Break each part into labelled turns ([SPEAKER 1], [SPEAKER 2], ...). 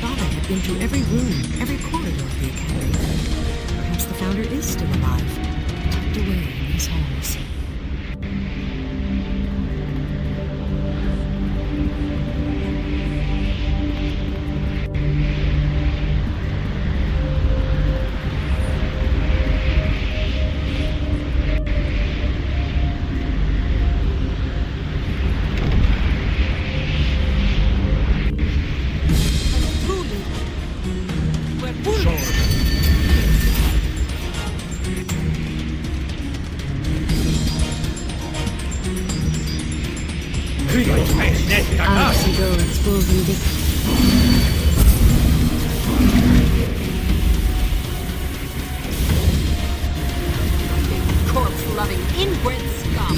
[SPEAKER 1] thought I had been through every room, every corridor of the academy. Perhaps the founder is still alive, tucked away in these halls.
[SPEAKER 2] Corpse-loving inbred scum.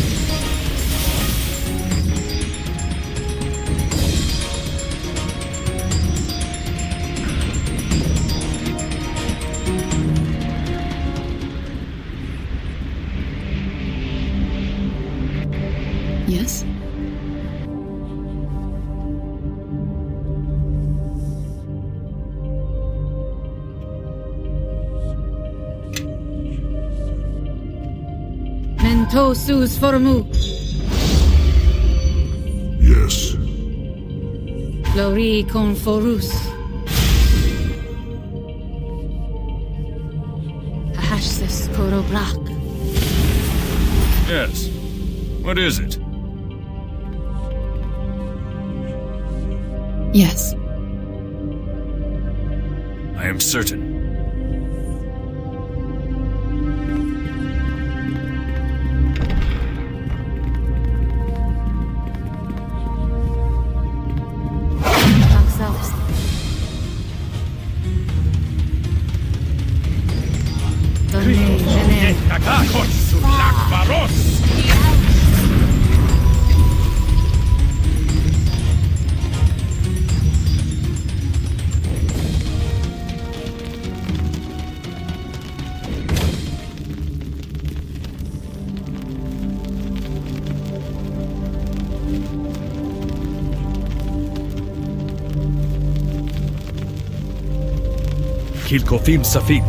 [SPEAKER 1] Yes? Mentosus formu.
[SPEAKER 3] Yes.
[SPEAKER 1] Flori conforus. Ahashsis corobrak.
[SPEAKER 4] Yes. What is it?
[SPEAKER 1] Yes.
[SPEAKER 4] I am certain. Kilkofim Safin.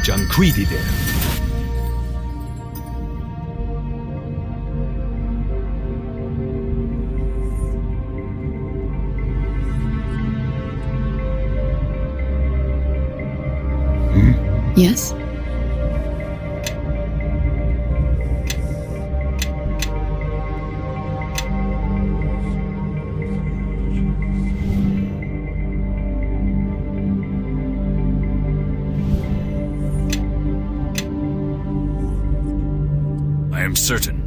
[SPEAKER 4] Janquidide.
[SPEAKER 1] Yes?
[SPEAKER 4] I am certain.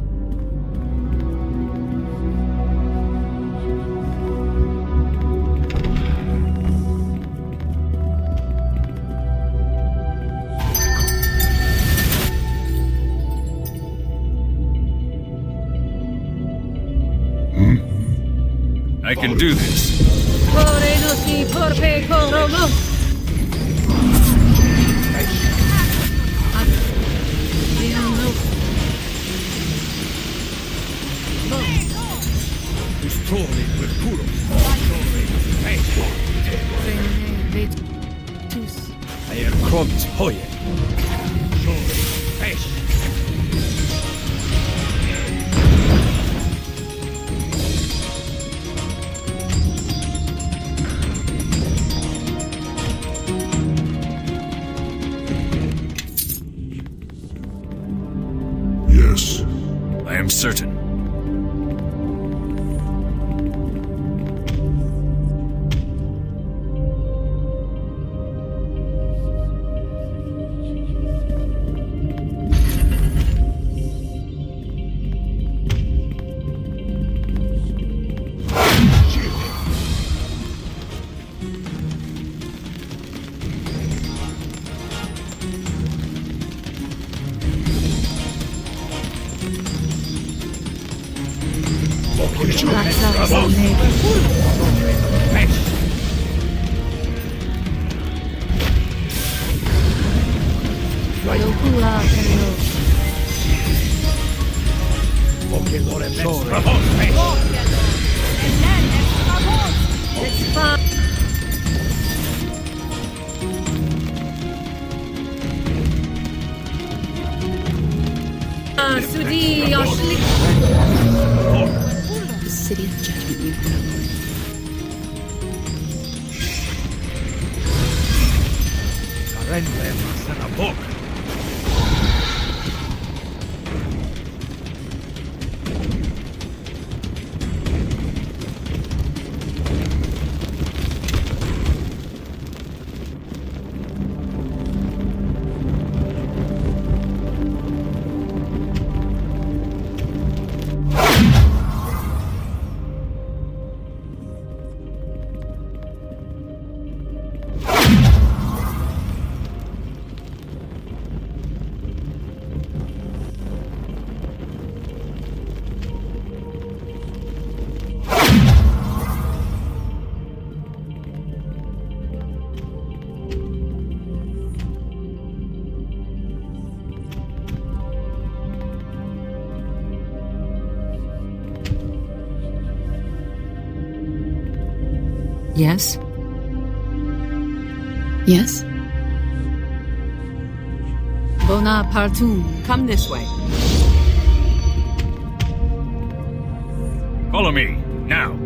[SPEAKER 4] I can do this. Kommt Hoye.
[SPEAKER 3] Yes.
[SPEAKER 4] I am certain.
[SPEAKER 1] The city of judgment you
[SPEAKER 2] Yes?
[SPEAKER 1] Yes?
[SPEAKER 2] Bonapartum, come this way.
[SPEAKER 4] Follow me, now.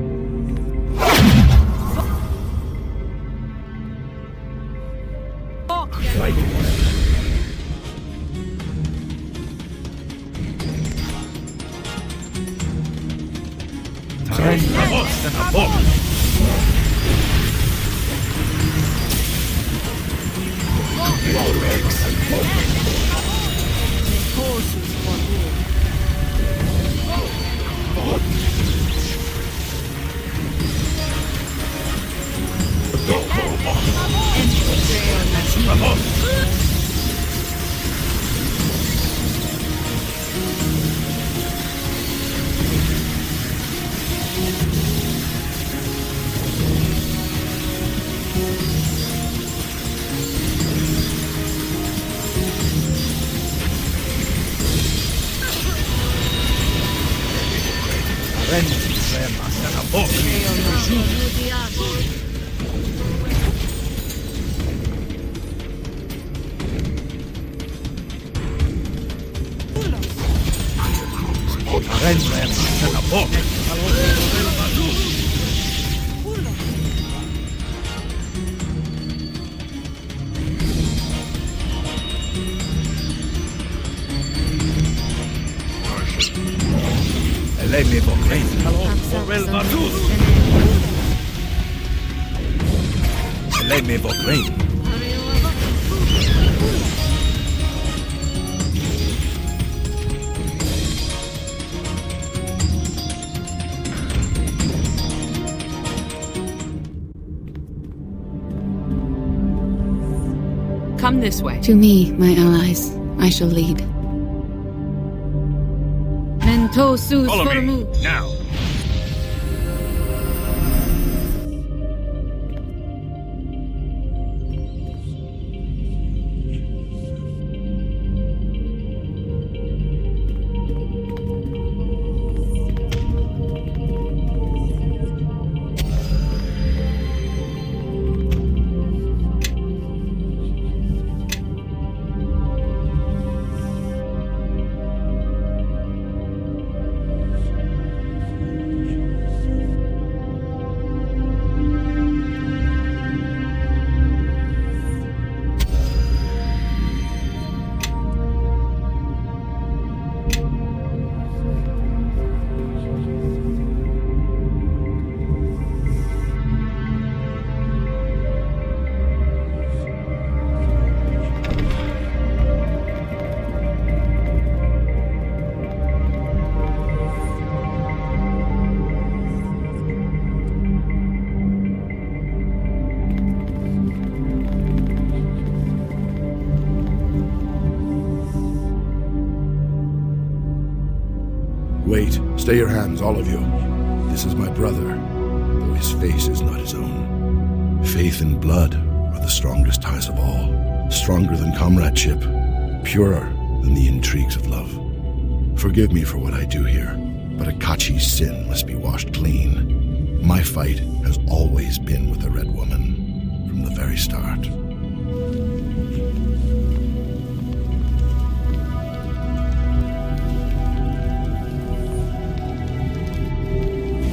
[SPEAKER 2] Come this way.
[SPEAKER 1] To me, my allies, I shall lead.
[SPEAKER 2] Mentosus
[SPEAKER 4] Follow me,
[SPEAKER 2] formu.
[SPEAKER 4] now.
[SPEAKER 3] Wait. Stay your hands, all of you. This is my brother, though his face is not his own. Faith and blood are the strongest ties of all, stronger than comradeship, purer than the intrigues of love. Forgive me for what I do here, but Akachi's sin must be washed clean. My fight has always been with the Red Woman, from the very start.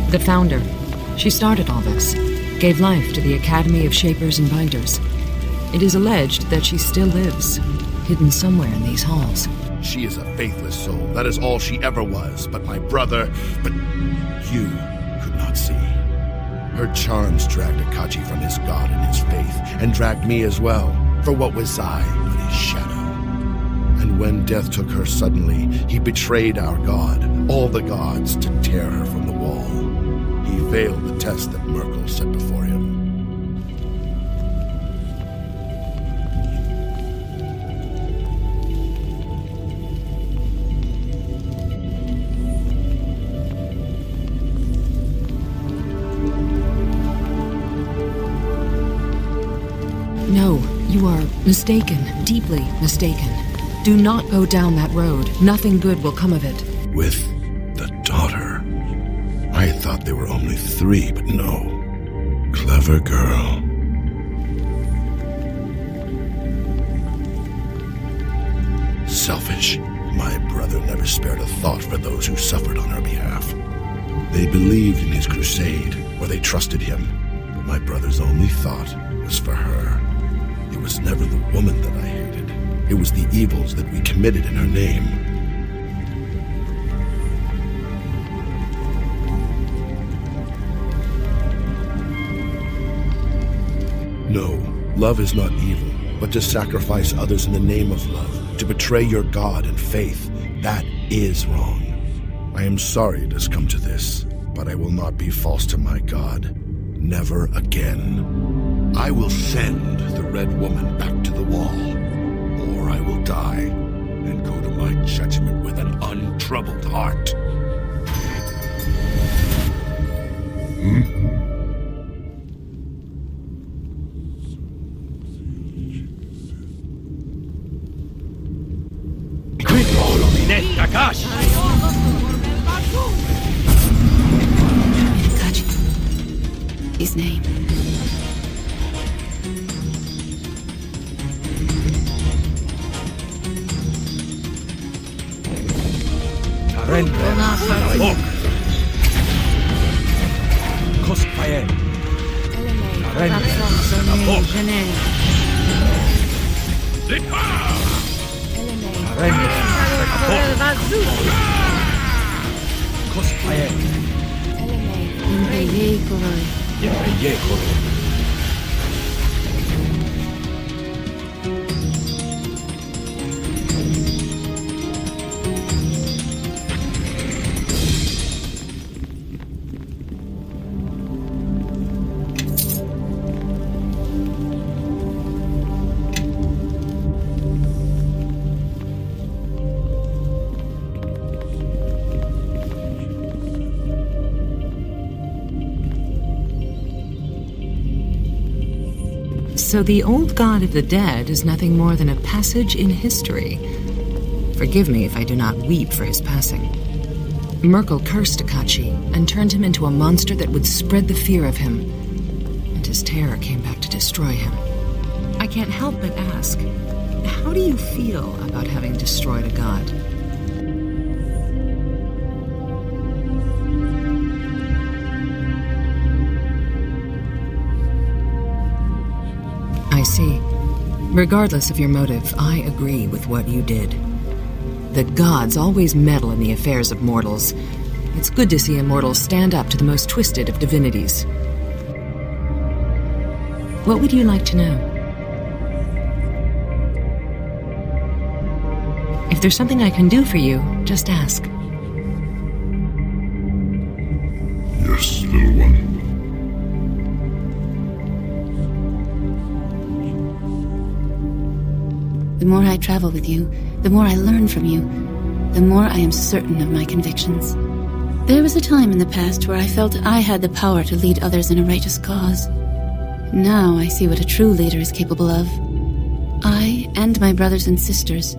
[SPEAKER 1] The founder. She started all this, gave life to the Academy of Shapers and Binders. It is alleged that she still lives, hidden somewhere in these halls.
[SPEAKER 3] She is a faithless soul. That is all she ever was. But my brother, but you could not see. Her charms dragged Akachi from his god and his faith, and dragged me as well. For what was I but his shadow? And when death took her suddenly, he betrayed our god, all the gods, to tear her from the wall. He failed the test that Merkel set before him.
[SPEAKER 1] No, you are mistaken, deeply mistaken. Do not go down that road. Nothing good will come of it.
[SPEAKER 3] With the daughter. I thought there were only 3, but no. Clever girl. Selfish. My brother never spared a thought for those who suffered on her behalf. They believed in his crusade, or they trusted him, but my brother's only thought was for her. It was never the woman that I hated. It was the evils that we committed in her name. No, love is not evil, but to sacrifice others in the name of love, to betray your God and faith, that is wrong. I am sorry it has come to this, but I will not be false to my God. Never again. I will send the Red Woman back to the wall, or I will die and go to my judgment with an untroubled heart.
[SPEAKER 1] Akachi. His name. So the old god of the dead is nothing more than a passage in history. Forgive me if I do not weep for his passing. Merkel cursed Akachi and turned him into a monster that would spread the fear of him, and his terror came back to destroy him. I can't help but ask, how do you feel about having destroyed a god? I see. Regardless of your motive, I agree with what you did. The gods always meddle in the affairs of mortals. It's good to see immortals stand up to the most twisted of divinities. What would you like to know? If there's something I can do for you, just ask.
[SPEAKER 3] Yes, little one.
[SPEAKER 5] The more I travel with you, the more I learn from you, the more I am certain of my convictions. There was a time in the past where I felt I had the power to lead others in a righteous cause. Now I see what a true leader is capable of. I and my brothers and sisters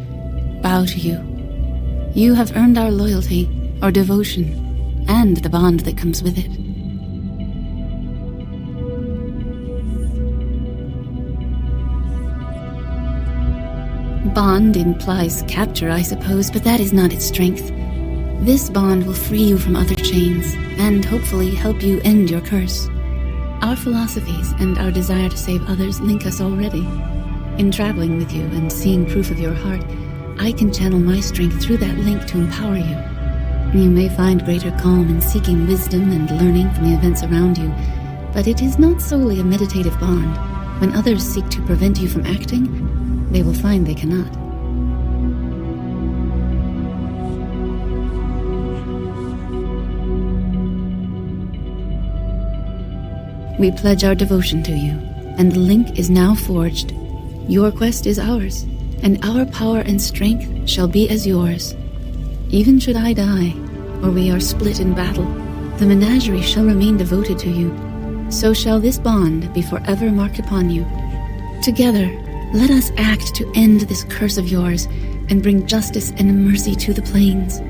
[SPEAKER 5] bow to you. You have earned our loyalty, our devotion, and the bond that comes with it. Bond implies capture, I suppose, but that is not its strength. This bond will free you from other chains, and hopefully help you end your curse. Our philosophies and our desire to save others link us already. In traveling with you and seeing proof of your heart, I can channel my strength through that link to empower you. You may find greater calm in seeking wisdom and learning from the events around you, but it is not solely a meditative bond. When others seek to prevent you from acting, they will find they cannot. We pledge our devotion to you, and the link is now forged. Your quest is ours, and our power and strength shall be as yours. Even should I die, or we are split in battle, the menagerie shall remain devoted to you. So shall this bond be forever marked upon you. Together, let us act to end this curse of yours, and bring justice and mercy to the plains.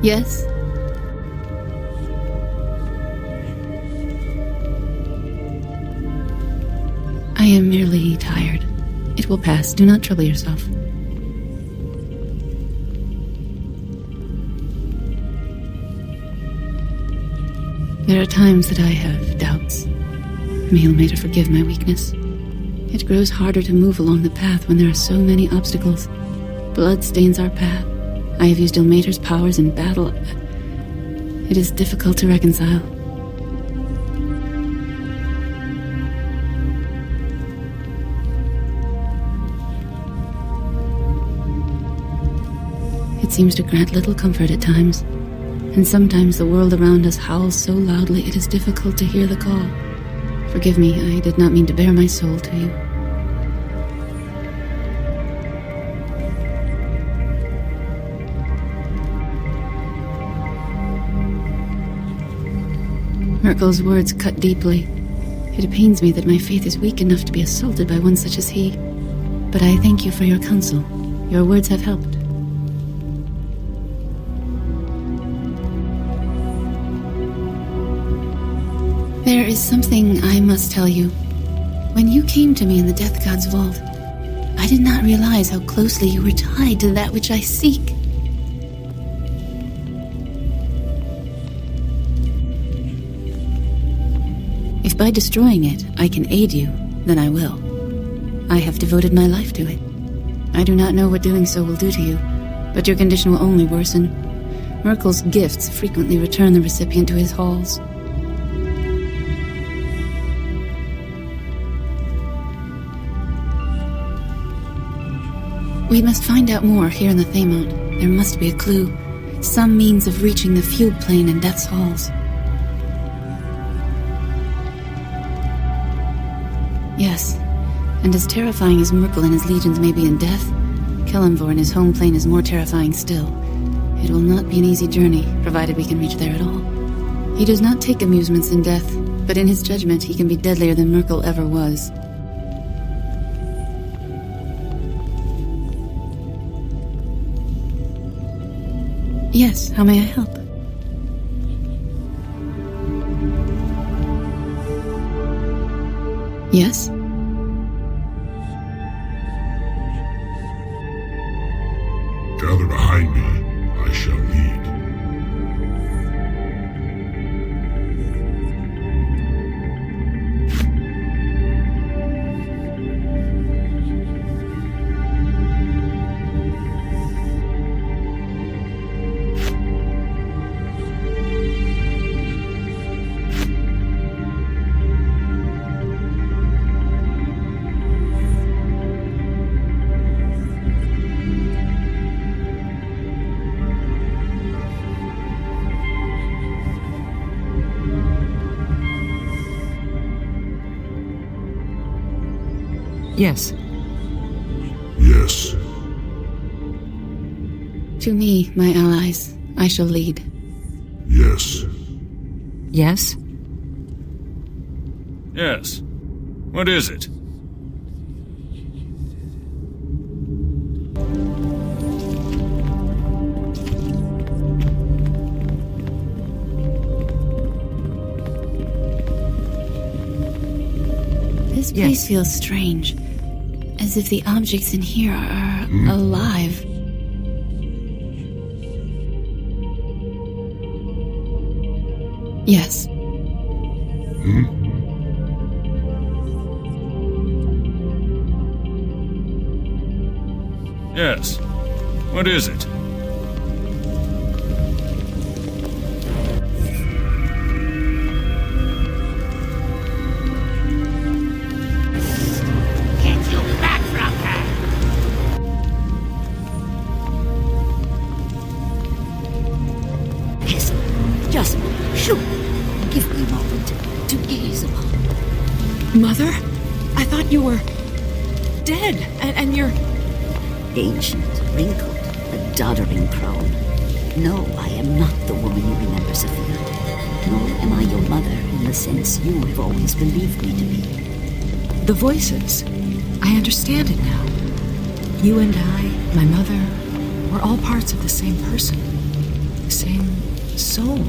[SPEAKER 5] Yes? I am merely tired. It will pass. Do not trouble yourself. There are times that I have doubts. May Ilmater forgive my weakness. It grows harder to move along the path when there are so many obstacles. Blood stains our path. I have used Ilmater's powers in battle. It is difficult to reconcile. It seems to grant little comfort at times, and sometimes the world around us howls so loudly it is difficult to hear the call. Forgive me, I did not mean to bare my soul to you. Merkel's words cut deeply. It pains me that my faith is weak enough to be assaulted by one such as he. But I thank you for your counsel. Your words have helped. There is something I must tell you. When you came to me in the Death God's vault, I did not realize how closely you were tied to that which I seek. If by destroying it I can aid you, then I will. I have devoted my life to it. I do not know what doing so will do to you, but your condition will only worsen. Merkel's gifts frequently return the recipient to his halls. We must find out more here in the Thaymount. There must be a clue. Some means of reaching the Fugue plane and Death's halls. Yes, and as terrifying as Merkel and his legions may be in death, Kelemvor and his home plane is more terrifying still. It will not be an easy journey, provided we can reach there at all. He does not take amusements in death, but in his judgment he can be deadlier than Merkel ever was. Yes, how may I help? Yes?
[SPEAKER 6] Gather behind me, I shall lead.
[SPEAKER 1] Yes.
[SPEAKER 6] Yes.
[SPEAKER 5] To me, my allies, I shall lead.
[SPEAKER 6] Yes.
[SPEAKER 1] Yes?
[SPEAKER 4] Yes. What is it?
[SPEAKER 5] This
[SPEAKER 1] Yes.
[SPEAKER 5] place feels strange, as if the objects in here are alive. Yes.
[SPEAKER 4] Yes. What is it?
[SPEAKER 7] Get you back from her!
[SPEAKER 8] Listen, just shoot. Give me a moment to gaze upon.
[SPEAKER 1] Mother? I thought you were dead, and you're...
[SPEAKER 8] Ancient, wrinkled, a doddering crone. No, I am not the woman you remember, Sophia. Nor am I your mother in the sense you have always believed me to be.
[SPEAKER 1] The voices. I understand it now. You and I, my mother, we're all parts of the same person. The same soul.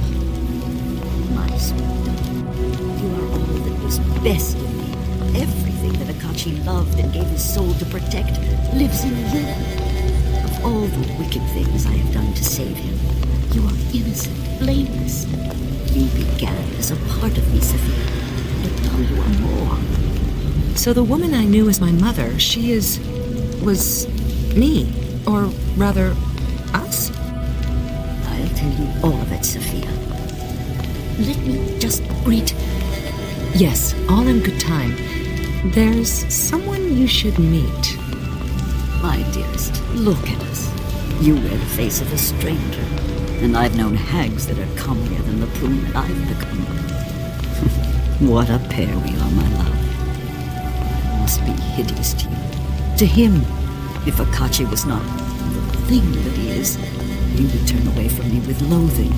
[SPEAKER 8] My sweet daughter, you are all that was best in me. Everything that Akachi loved and gave his soul to protect lives in you. Of all the wicked things I have done to save him, you are innocent, blameless. You began as a part of me, Sophia, but now you are more.
[SPEAKER 1] So the woman I knew as my mother, was me. Or rather, us?
[SPEAKER 8] I'll tell you all of it, Sophia. Let me just greet.
[SPEAKER 1] Yes, all in good time. There's someone you should meet.
[SPEAKER 8] My dearest, look at us. You wear the face of a stranger, and I've known hags that are comelier than the prune that I've become. What a pair we are, my love. It must be hideous to you. To him, if Akachi was not the thing that he is, he would turn away from me with loathing.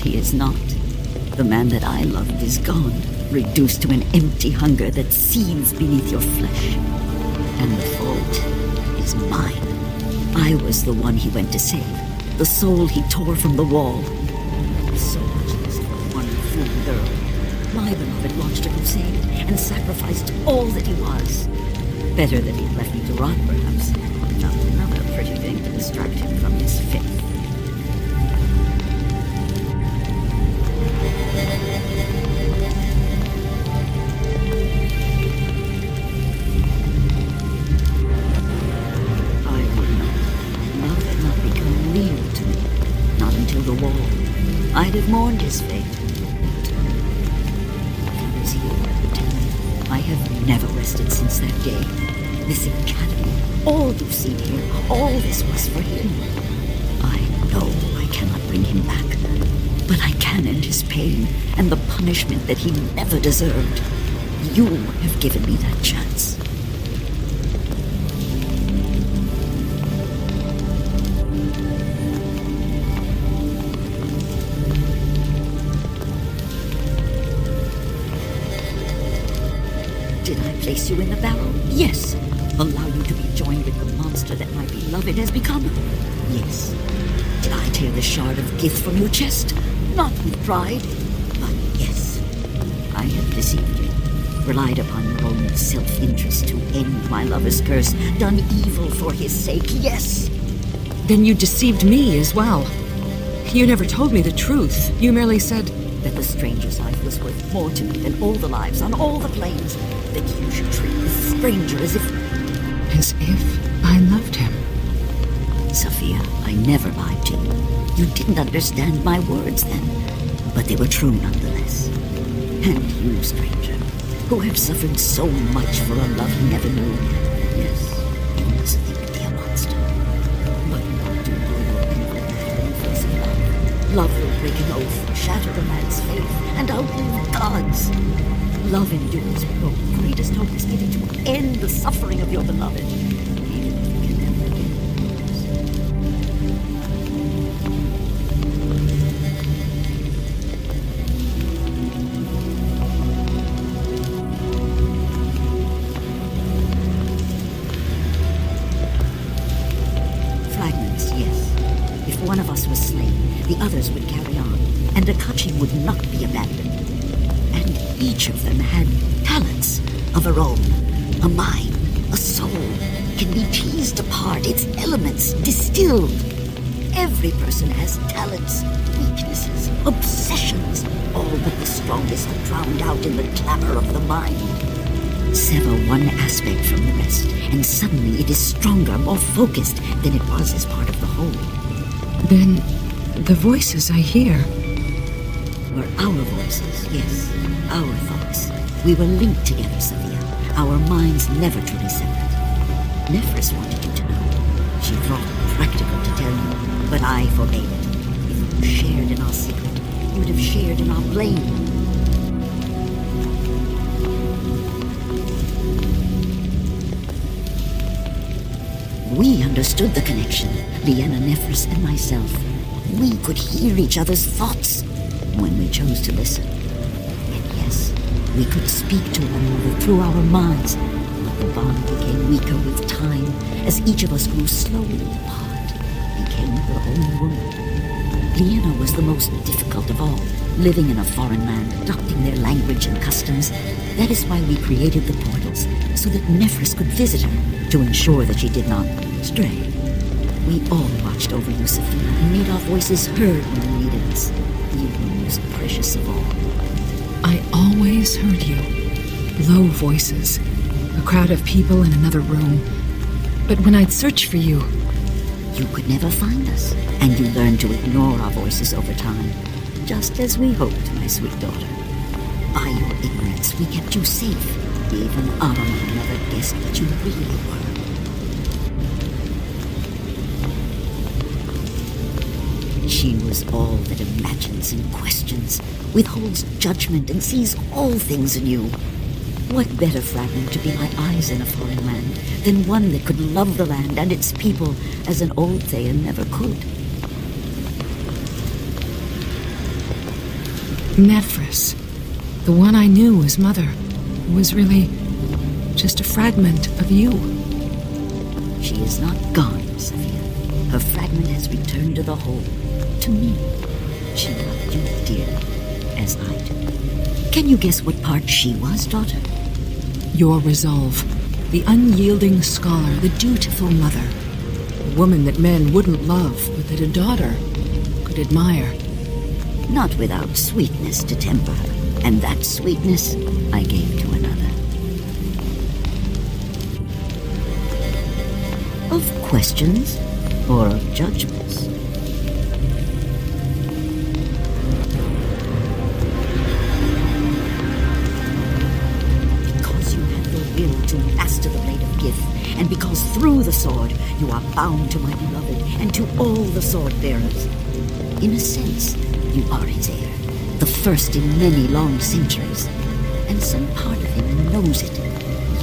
[SPEAKER 8] He is not. The man that I loved is gone, reduced to an empty hunger that seethes beneath your flesh. And the fault is mine. I was the one he went to save, the soul he tore from the wall. So much less for one fool girl. My beloved launched a crusade and sacrificed all that he was. Better that he left me to rot, perhaps, and found another pretty thing to distract him from his faith. I'd have mourned his fate. He was here at the time. I have never rested since that day. This academy, all you've seen here, all this was for him. I know I cannot bring him back, but I can end his pain and the punishment that he never deserved. You have given me that chance. Place you in the barrel? Yes. Allow you to be joined with the monster that my beloved has become? Yes. Did I tear the shard of Gith from your chest? Not with pride, but yes. I have deceived you, relied upon your own self-interest to end my lover's curse, done evil for his sake, yes.
[SPEAKER 1] Then you deceived me as well. You never told me the truth. You merely said
[SPEAKER 8] that the stranger's life was worth more to me than all the lives on all the planes. That you should treat this stranger as if...
[SPEAKER 1] As if I loved him.
[SPEAKER 8] Sophia, I never lied to you. You didn't understand my words then, but they were true nonetheless. And you, stranger, who have suffered so much for a love you never knew, yes, you must think me a monster. But what do your people matter in face of love? Love will break an oath, shatter a man's faith, and outlive God's. Love endures, your greatest hope is given to end the suffering of your beloved. Even if you can never again lose. Fragments, yes. If one of us was slain, the others would carry on, and Akachi would not be abandoned. And each of them had talents of her own. A mind, a soul, can be teased apart, its elements distilled. Every person has talents, weaknesses, obsessions, all but the strongest are drowned out in the clamor of the mind. Sever one aspect from the rest, and suddenly it is stronger, more focused than it was as part of the whole.
[SPEAKER 1] Then the voices I hear
[SPEAKER 8] were our voices, yes, our thoughts. We were linked together, Sophia. Our minds never truly separate. Nephris wanted you to know. She thought it practical to tell you, but I forbade it. If you shared in our secret, you would have shared in our blame. We understood the connection, Liana, Nephris, and myself. We could hear each other's thoughts when we chose to listen. And yes, we could speak to one another through our minds, but the bond became weaker with time as each of us grew slowly apart, became her own woman. Liana was the most difficult of all, living in a foreign land, adopting their language and customs. That is why we created the portals, so that Nephris could visit her, to ensure that she did not stray. We all watched over you, Sophia, and made our voices heard when you needed us. You were most precious of all.
[SPEAKER 1] I always heard you. Low voices. A crowd of people in another room. But when I'd search for you...
[SPEAKER 8] You could never find us, and you learned to ignore our voices over time. Just as we hoped, my sweet daughter. By your ignorance, we kept you safe. Even Arama never guessed what you really were. She was all that imagines and questions, withholds judgment, and sees all things anew. What better fragment to be my eyes in a foreign land than one that could love the land and its people as an old Thayan never could?
[SPEAKER 1] Nephris, the one I knew as mother, was really just a fragment of you.
[SPEAKER 8] She is not gone, Sophia. Her fragment has returned to the whole. To me, she loved you dearly, as I do. Can you guess what part she was, daughter?
[SPEAKER 1] Your resolve, the unyielding scholar, the dutiful mother, a woman that men wouldn't love, but that a daughter could admire.
[SPEAKER 8] Not without sweetness to temper her, and that sweetness I gave to another. Of questions or of judgments? To master the blade of Gith, and because through the sword you are bound to my beloved and to all the sword bearers. In a sense, you are his heir, the first in many long centuries, and some part of him knows it.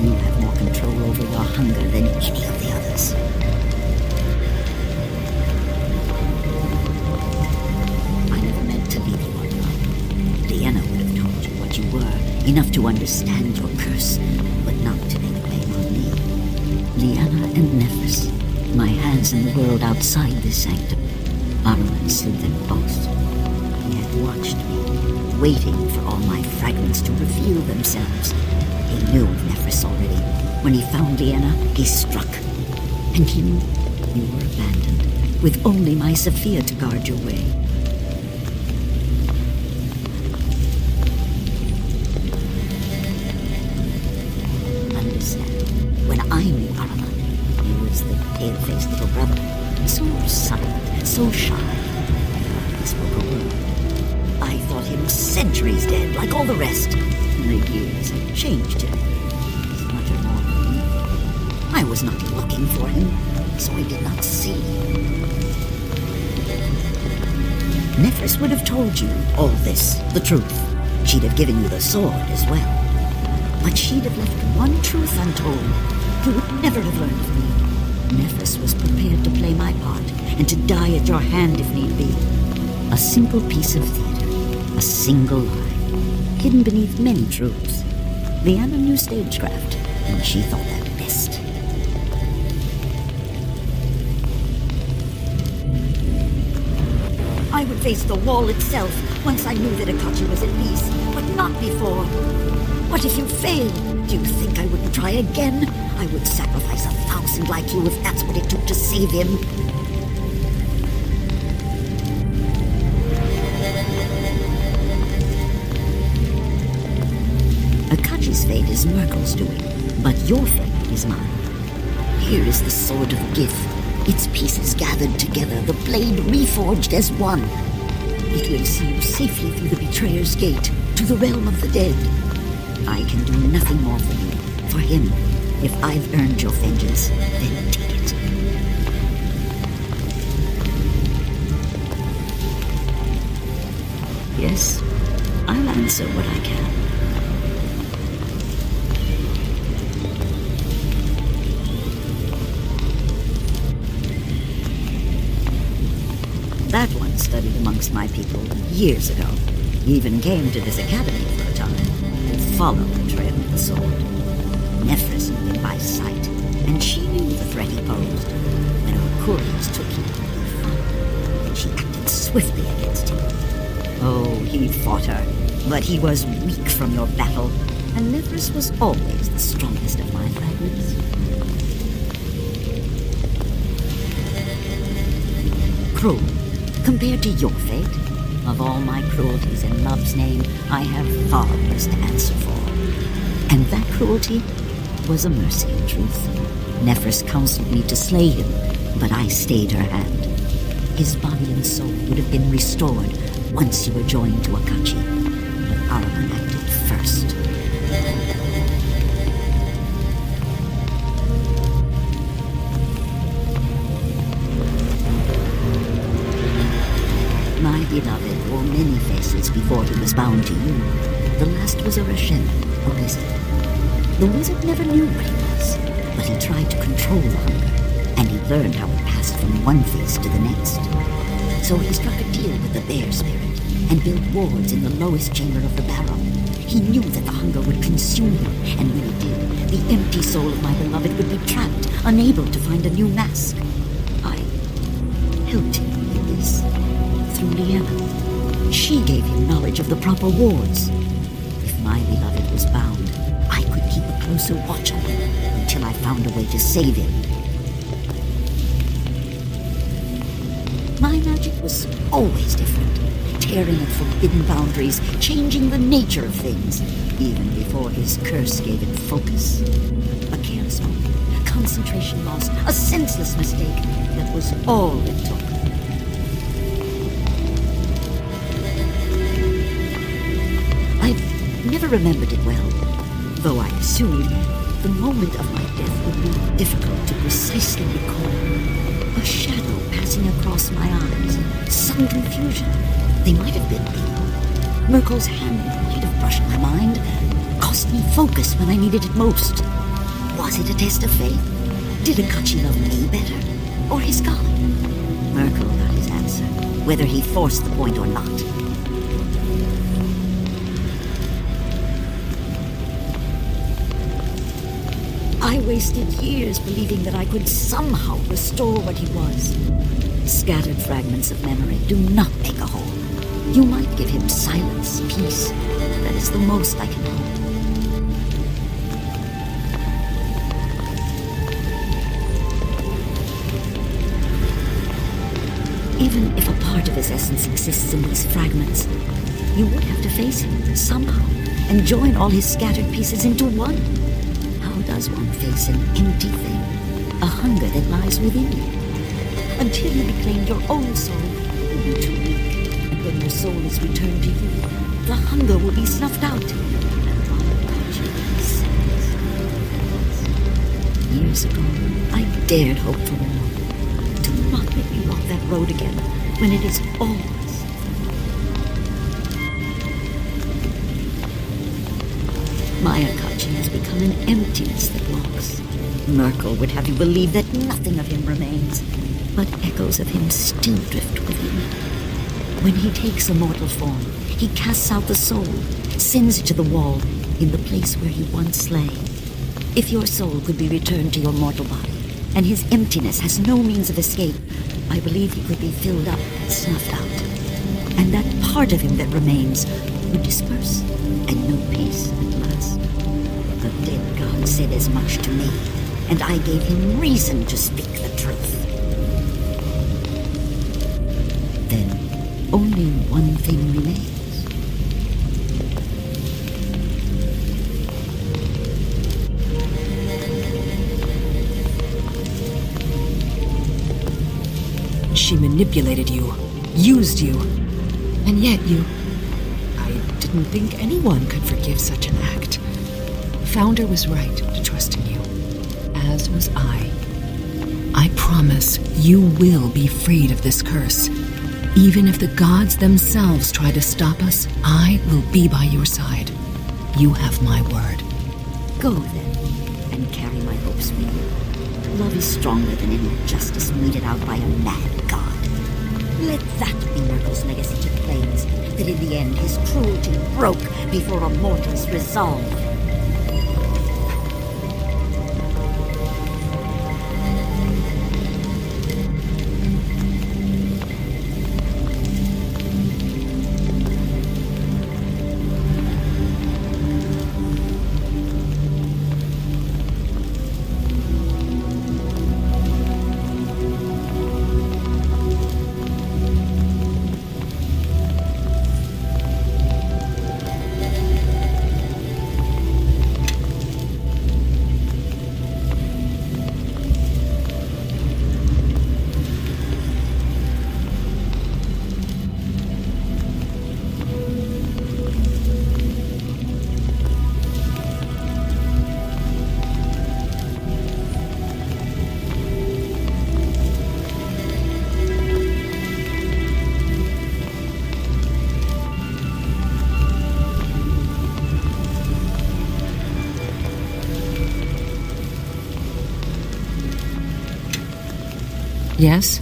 [SPEAKER 8] You have more control over your hunger than any of the others. I never meant to leave you alone. Liana would have told you what you were, enough to understand your curse, but not to make blame on me. Nephris, my hands in the world outside this sanctum. Ahriman slid them both. He had watched me, waiting for all my fragments to reveal themselves. He knew Nephris already. When he found Liena, he struck. And you were abandoned, with only my Sophia to guard your way. Understand, when I knew Ahriman, he was the pale-faced little brother, so silent, so shy. He spoke a word. I thought him centuries dead, like all the rest. The years had changed him. He's much more than me. I was not looking for him, so I did not see. Nephris would have told you all this, the truth. She'd have given you the sword as well. But she'd have left one truth untold. You would never have learned of me. Nephris was prepared to play my part and to die at your hand if need be. A simple piece of theater, a single lie, hidden beneath many truths. Liena knew stagecraft, and she thought that best. I would face the wall itself once I knew that Akachi was at peace, but not before. What if you failed? Do you think I wouldn't try again? I would sacrifice 1,000 like you if that's what it took to save him. Akachi's fate is Merkel's doing, but your fate is mine. Here is the sword of Gith, its pieces gathered together, the blade reforged as one. It will see you safely through the Betrayer's Gate, to the realm of the dead. I can do nothing more for you, for him. If I've earned your vengeance, then take it. Yes, I'll answer what I can. That one studied amongst my people years ago. He even came to this academy for a time and followed the trail of the sword. Nephris knew him by sight, and she knew the threat he posed. When her couriers took him, he fought, and she acted swiftly against him. Oh, he fought her, but he was weak from your battle, and Nephris was always the strongest of my fragments. Cruel. Compared to your fate, of all my cruelties in love's name, I have far less to answer for. And that cruelty was a mercy in truth. Nephris counseled me to slay him, but I stayed her hand. His body and soul would have been restored once you were joined to Akachi, but Ahriman acted first. My beloved wore many faces before he was bound to you. The last was a Rashen, a wizard. The wizard never knew what he was, but he tried to control the hunger, and he learned how it passed from one face to the next. So he struck a deal with the bear spirit and built wards in the lowest chamber of the barrow. He knew that the hunger would consume him, and when it did, the empty soul of my beloved would be trapped, unable to find a new mask. I helped him in this. Through Liena. She gave him knowledge of the proper wards. If my beloved was bound, I could keep a closer watch on him until I found a way to save him. My magic was always different, tearing at forbidden boundaries, changing the nature of things, even before his curse gave it focus. A careless moment, concentration lost, a senseless mistake, that was all it took. Never remembered it well, though I assumed the moment of my death would be difficult to precisely recall. A shadow passing across my eyes, sudden confusion. They might have been people. Merkel's hand might have brushed my mind, cost me focus when I needed it most. Was it a test of faith? Did Akachi love me better, or his god? Merkel got his answer, whether he forced the point or not. I wasted years believing that I could somehow restore what he was. Scattered fragments of memory do not make a whole. You might give him silence, peace. That is the most I can hope. Even if a part of his essence exists in these fragments, you would have to face him somehow and join all his scattered pieces into one. How does one face an empty thing, a hunger that lies within you? Until you reclaim your own soul, you'll be too weak. And when your soul is returned to you, the hunger will be snuffed out. Years ago, I dared hope for more. Do not make me walk that road again when it is always. Mayakachi has become an emptiness that walks. Merkel would have you believe that nothing of him remains, but echoes of him still drift within. When he takes a mortal form, he casts out the soul, sends it to the wall, in the place where he once lay. If your soul could be returned to your mortal body, and his emptiness has no means of escape, I believe he could be filled up and snuffed out. And that part of him that remains would disperse and know peace at last. The dead god said as much to me, and I gave him reason to speak the truth. Then only one thing remains.
[SPEAKER 1] She manipulated you, used you, and yet I didn't think anyone could forgive such an act. Founder was right to trust in you, as was I. I promise you will be freed of this curse. Even if the gods themselves try to stop us, I will be by your side. You have my word.
[SPEAKER 8] Go then, and carry my hopes with you. Love is stronger than any justice meted out by a mad god. Let that be Merkel's legacy to the plains, that in the end his cruelty broke before a mortal's resolve.
[SPEAKER 1] Yes?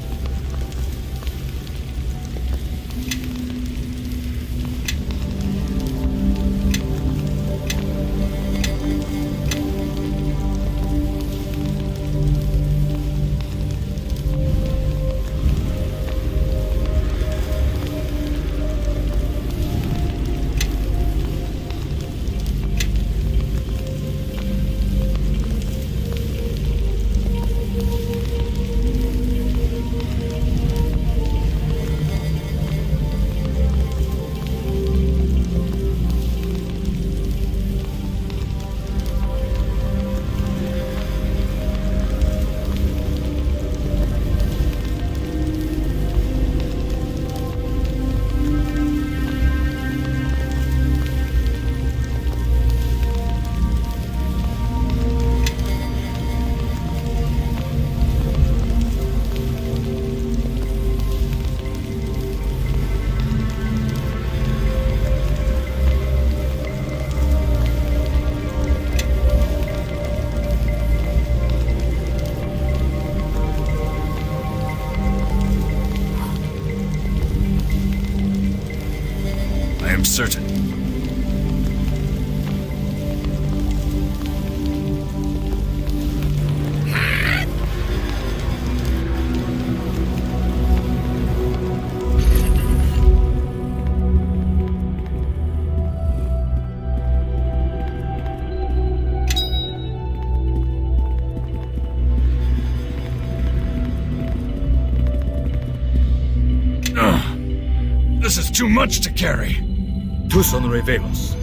[SPEAKER 4] This is too much to carry. Tu son revelos.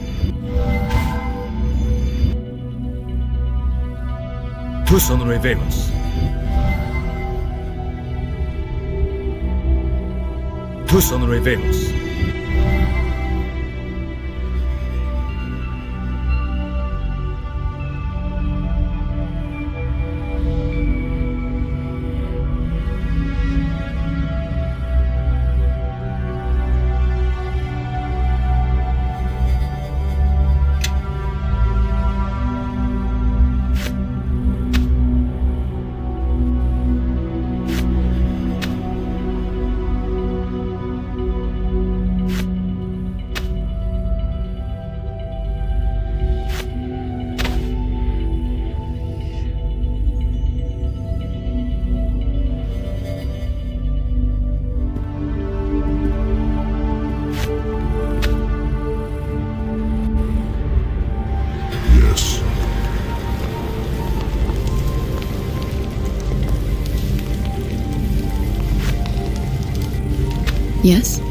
[SPEAKER 4] Tu son revelos. Tu son revelos.
[SPEAKER 5] Yes?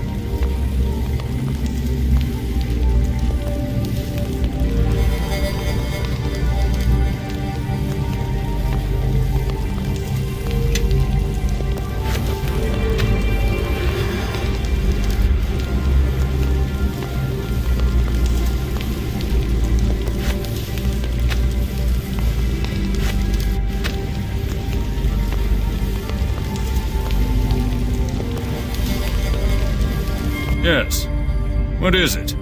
[SPEAKER 4] Yes. What is it?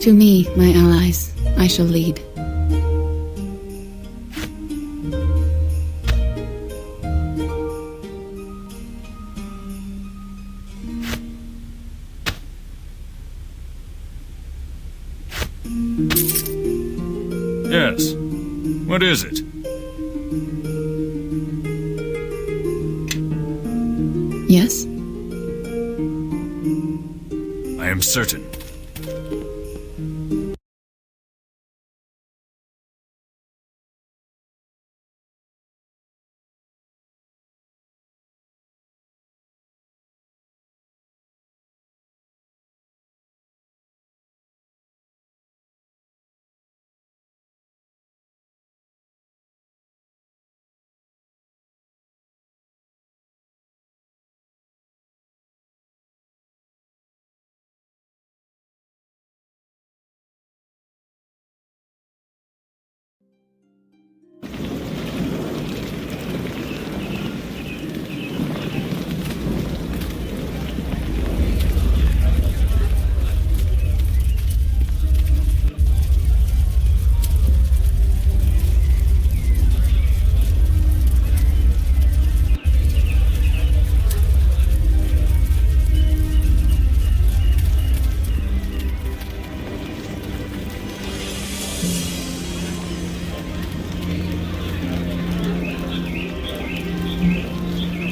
[SPEAKER 4] To me, my allies, I shall lead. What is it?
[SPEAKER 5] Yes?
[SPEAKER 4] I am certain.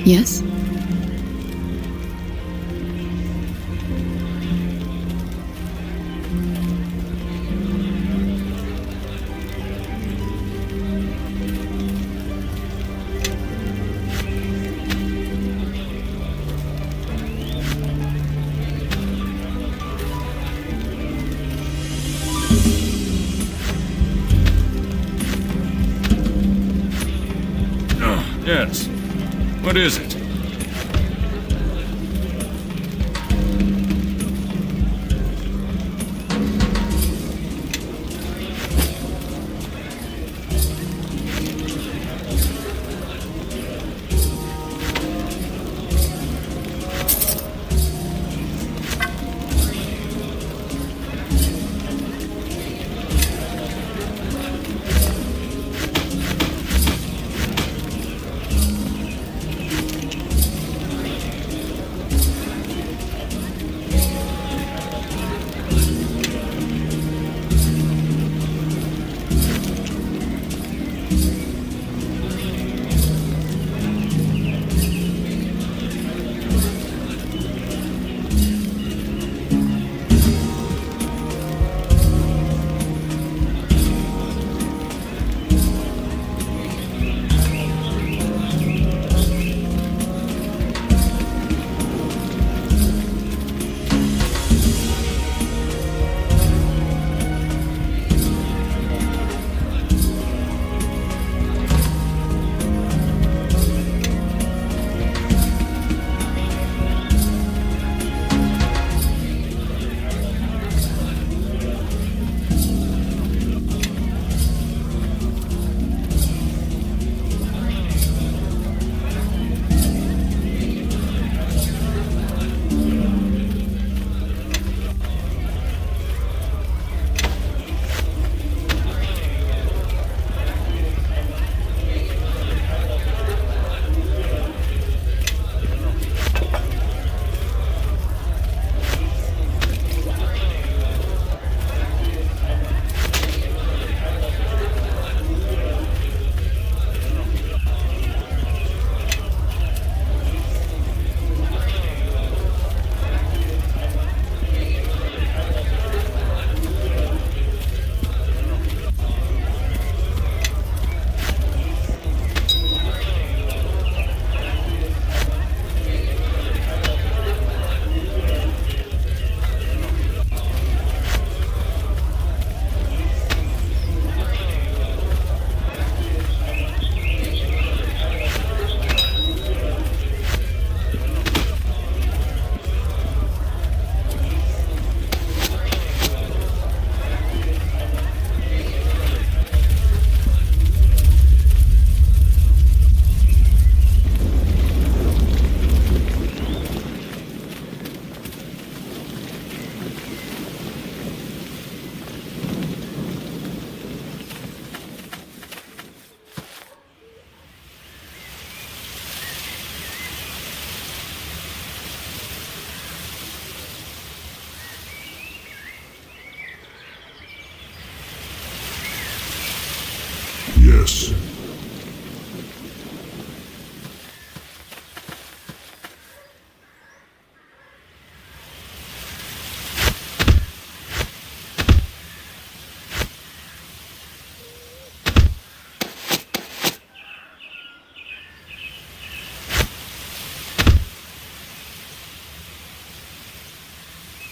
[SPEAKER 5] Yes?
[SPEAKER 4] Yes. What is it?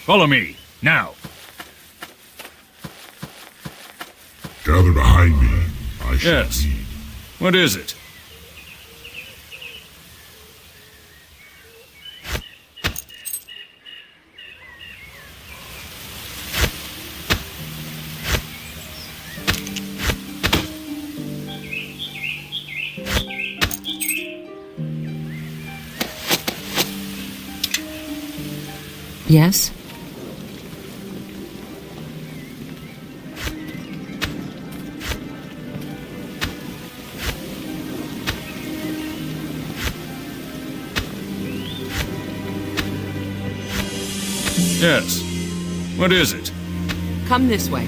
[SPEAKER 4] Follow me, now.
[SPEAKER 6] Gather behind me. I shall
[SPEAKER 4] Yes.
[SPEAKER 6] lead.
[SPEAKER 4] What is it?
[SPEAKER 1] Yes?
[SPEAKER 4] Yes. What is it?
[SPEAKER 2] Come this way.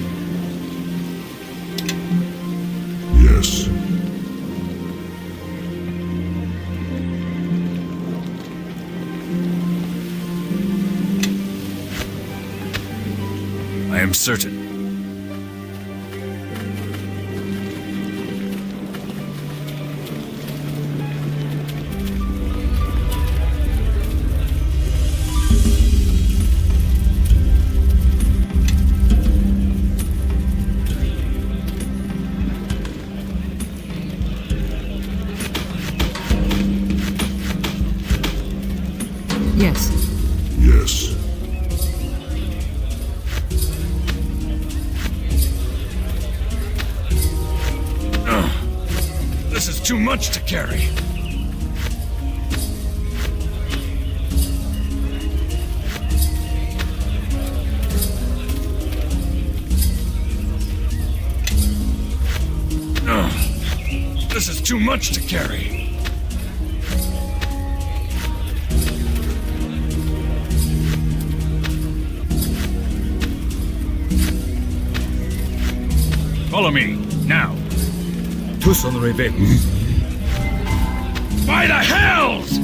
[SPEAKER 6] Yes.
[SPEAKER 4] I am certain.
[SPEAKER 1] Yes.
[SPEAKER 6] Yes.
[SPEAKER 4] This is too much to carry. This is too much to carry. Follow me, now. Tous on revelos. By the hells!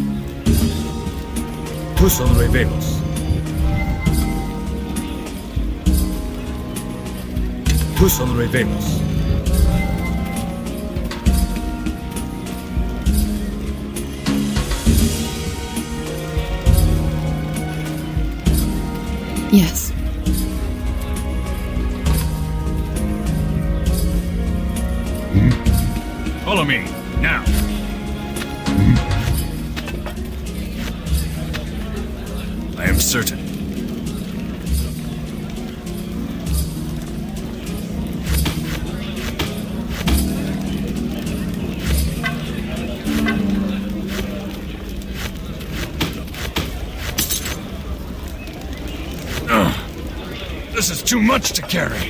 [SPEAKER 4] Tous on revelos. Tous on revelos.
[SPEAKER 5] Yes.
[SPEAKER 4] Follow me, now. I am certain. This is too much to carry.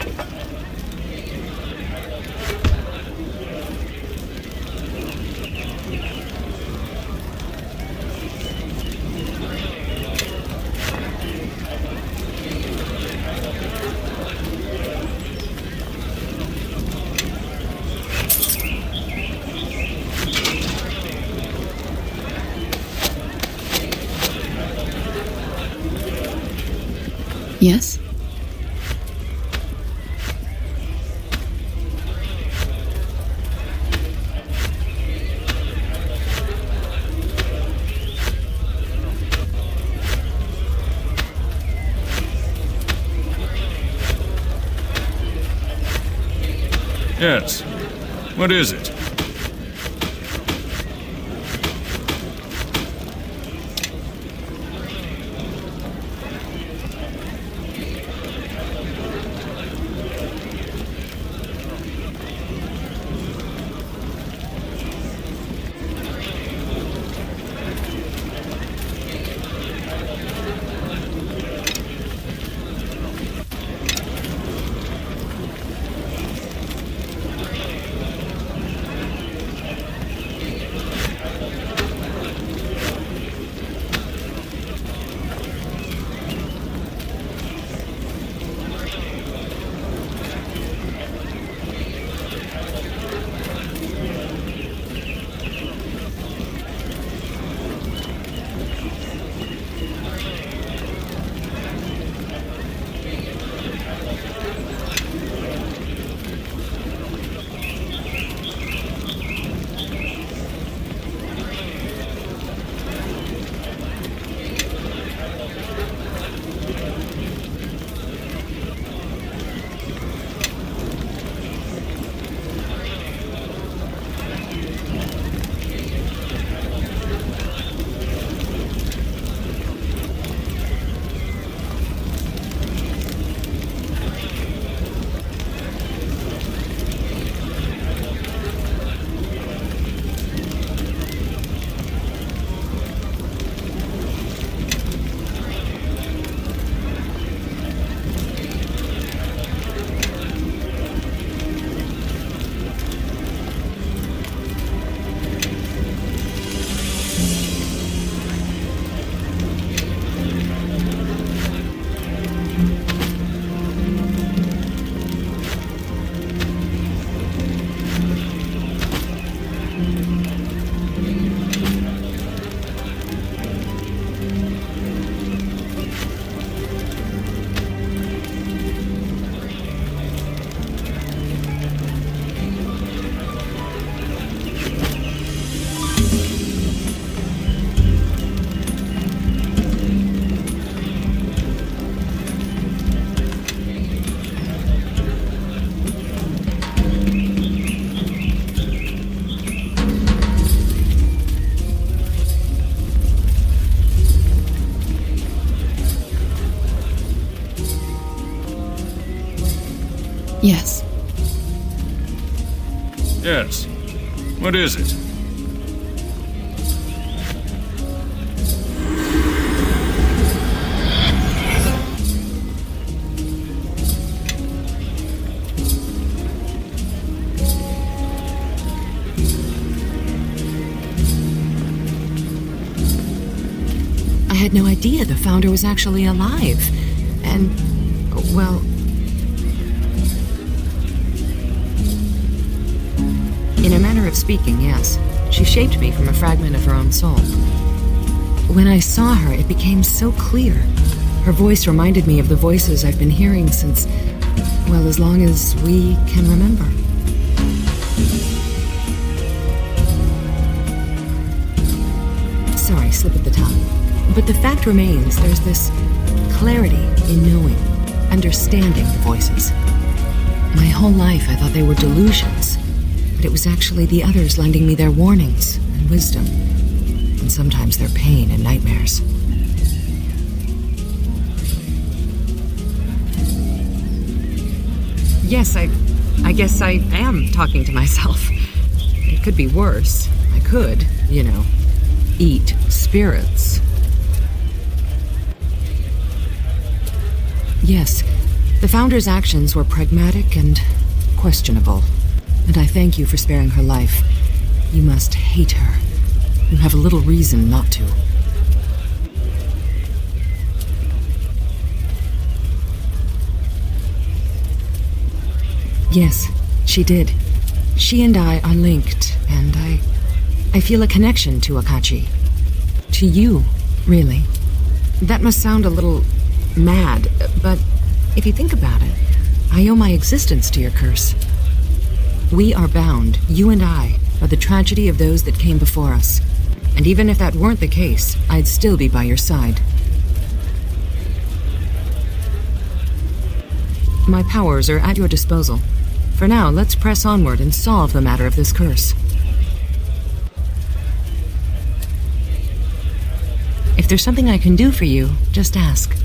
[SPEAKER 5] Yes?
[SPEAKER 4] Yes. What is it?
[SPEAKER 5] Yes.
[SPEAKER 4] Yes. What is it?
[SPEAKER 1] I had no idea the founder was actually alive. And, well... in a manner of speaking, yes. She shaped me from a fragment of her own soul. When I saw her, it became so clear. Her voice reminded me of the voices I've been hearing since, well, as long as we can remember. Sorry, slip at the top. But the fact remains, there's this clarity in knowing, understanding the voices. My whole life I thought they were delusions, but it was actually the others lending me their warnings and wisdom, and sometimes their pain and nightmares. Yes, I guess I am talking to myself. It could be worse. I could, eat spirits. Yes, the Founder's actions were pragmatic and questionable, and I thank you for sparing her life. You must hate her. You have little reason not to. Yes, she did. She and I are linked, and I feel a connection to Akachi. To you, really. That must sound a little mad, but if you think about it, I owe my existence to your curse. We are bound, you and I, by the tragedy of those that came before us. And even if that weren't the case, I'd still be by your side. My powers are at your disposal. For now, let's press onward and solve the matter of this curse. If there's something I can do for you, just ask.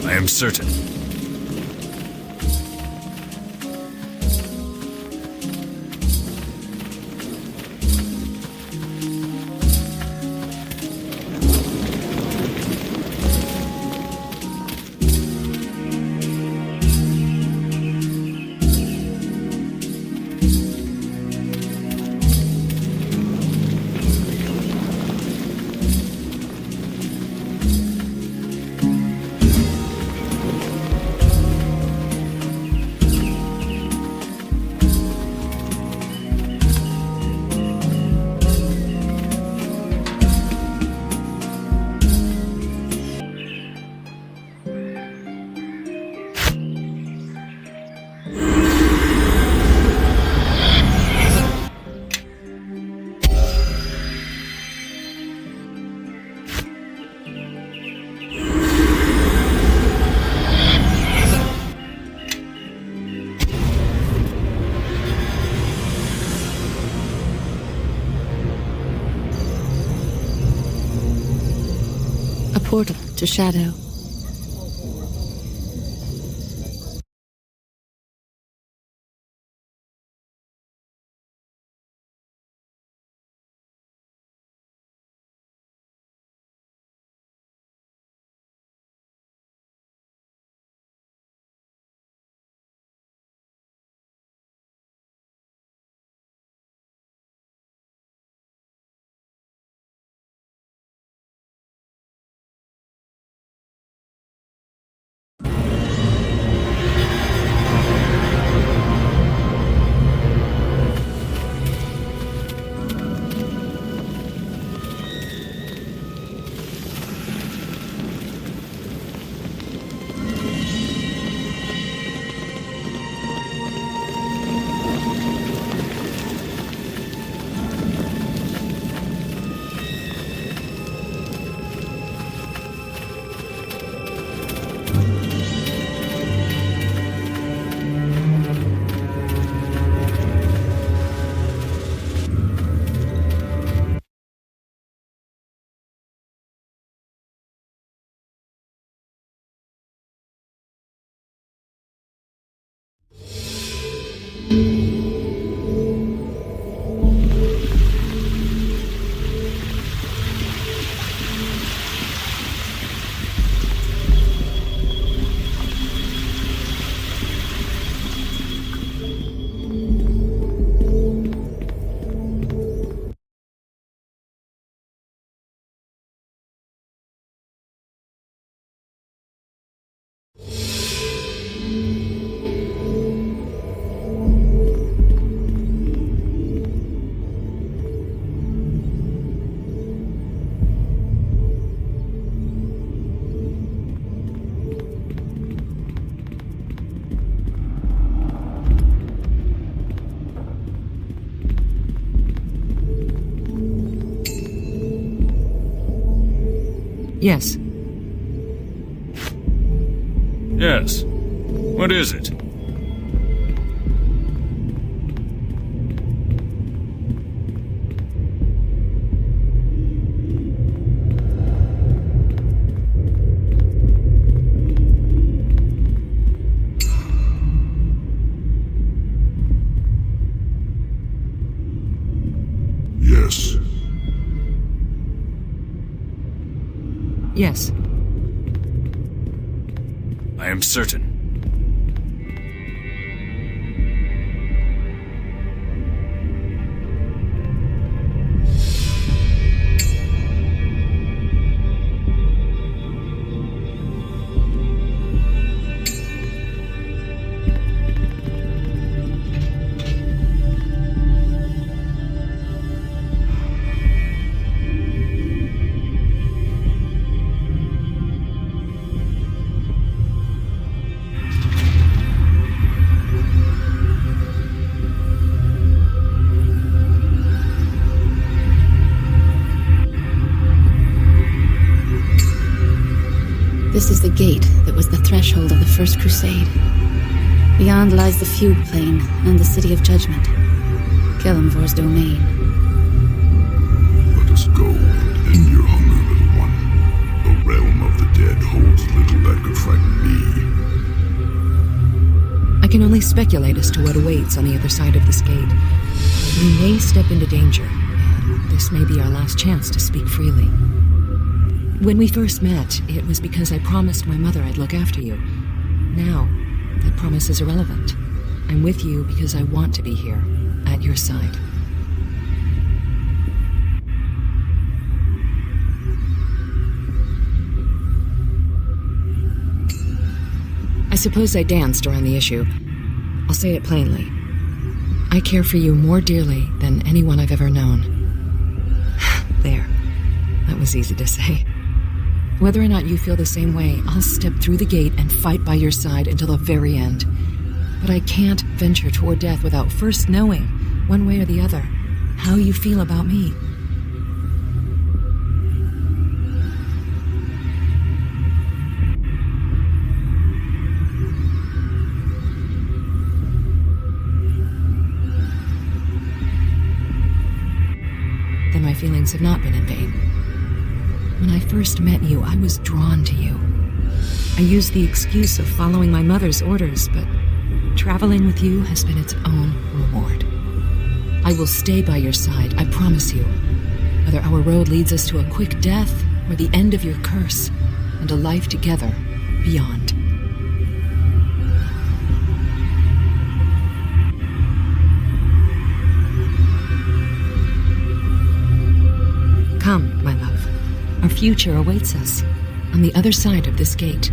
[SPEAKER 4] I am certain
[SPEAKER 5] portal to Shadow.
[SPEAKER 1] Yes.
[SPEAKER 4] Yes. What is it?
[SPEAKER 6] Yes.
[SPEAKER 1] Yes.
[SPEAKER 4] I am certain.
[SPEAKER 5] This is the gate that was the threshold of the First Crusade. Beyond lies the Fugue Plain and the City of Judgment, Kelemvor's domain.
[SPEAKER 6] Let us go and end your hunger, little one. The realm of the dead holds little that could frighten me.
[SPEAKER 1] I can only speculate as to what awaits on the other side of this gate. We may step into danger, and this may be our last chance to speak freely. When we first met, it was because I promised my mother I'd look after you. Now, that promise is irrelevant. I'm with you because I want to be here, at your side. I suppose I danced around the issue. I'll say it plainly. I care for you more dearly than anyone I've ever known. There. That was easy to say. Whether or not you feel the same way, I'll step through the gate and fight by your side until the very end. But I can't venture toward death without first knowing, one way or the other, how you feel about me. Then my feelings have not been in vain. When I first met you, I was drawn to you. I used the excuse of following my mother's orders, but traveling with you has been its own reward. I will stay by your side, I promise you, whether our road leads us to a quick death or the end of your curse, and a life together beyond. Come, my love. Our future awaits us, on the other side of this gate.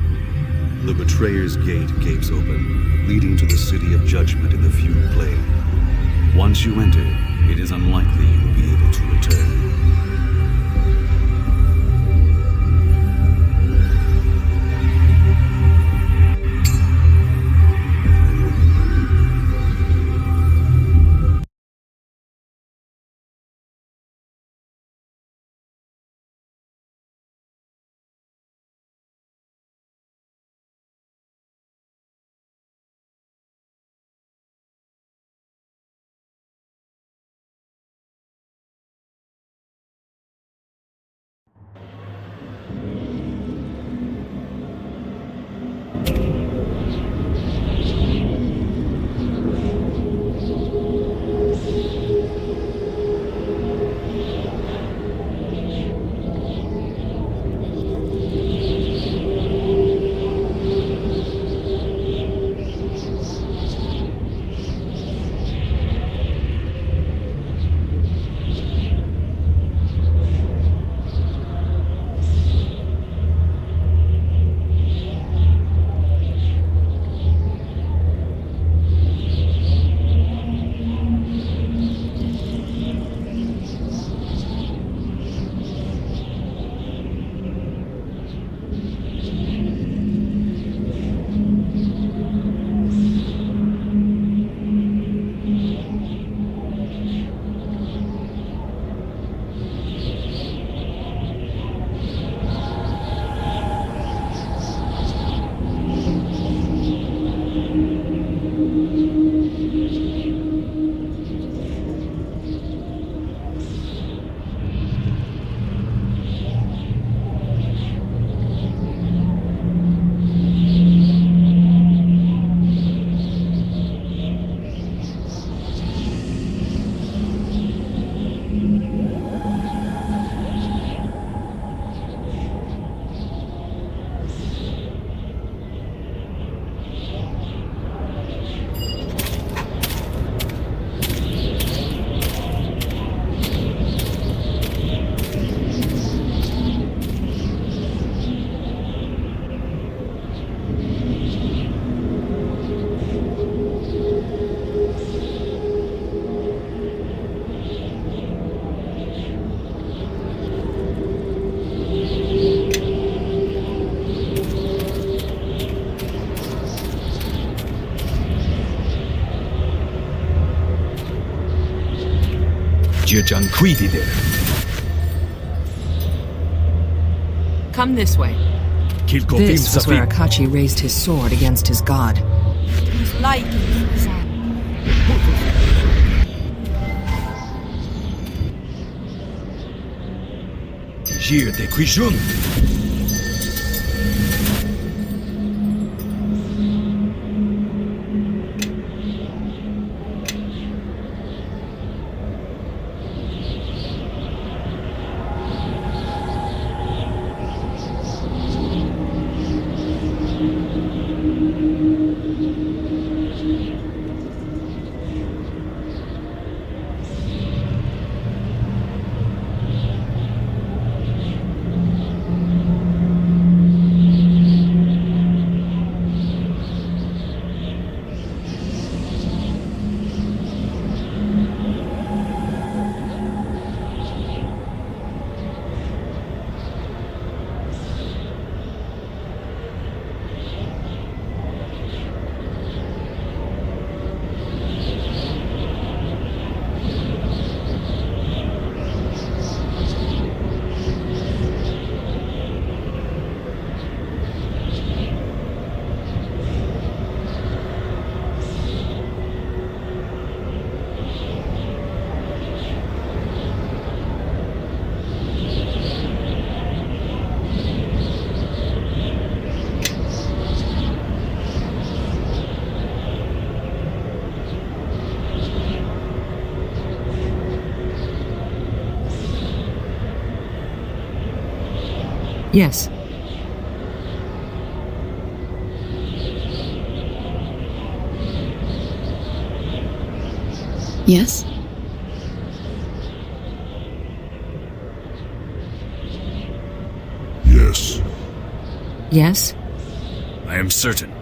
[SPEAKER 9] The Betrayer's Gate gapes open, leading to the City of Judgment in the Fugue Plane. Once you enter, it is unlikely you will be able to return.
[SPEAKER 2] Come this way.
[SPEAKER 1] This was where Akachi raised his sword against his god.
[SPEAKER 2] Whose light is
[SPEAKER 4] Here de Quijun.
[SPEAKER 1] Yes.
[SPEAKER 5] Yes?
[SPEAKER 6] Yes.
[SPEAKER 1] Yes?
[SPEAKER 4] I am certain.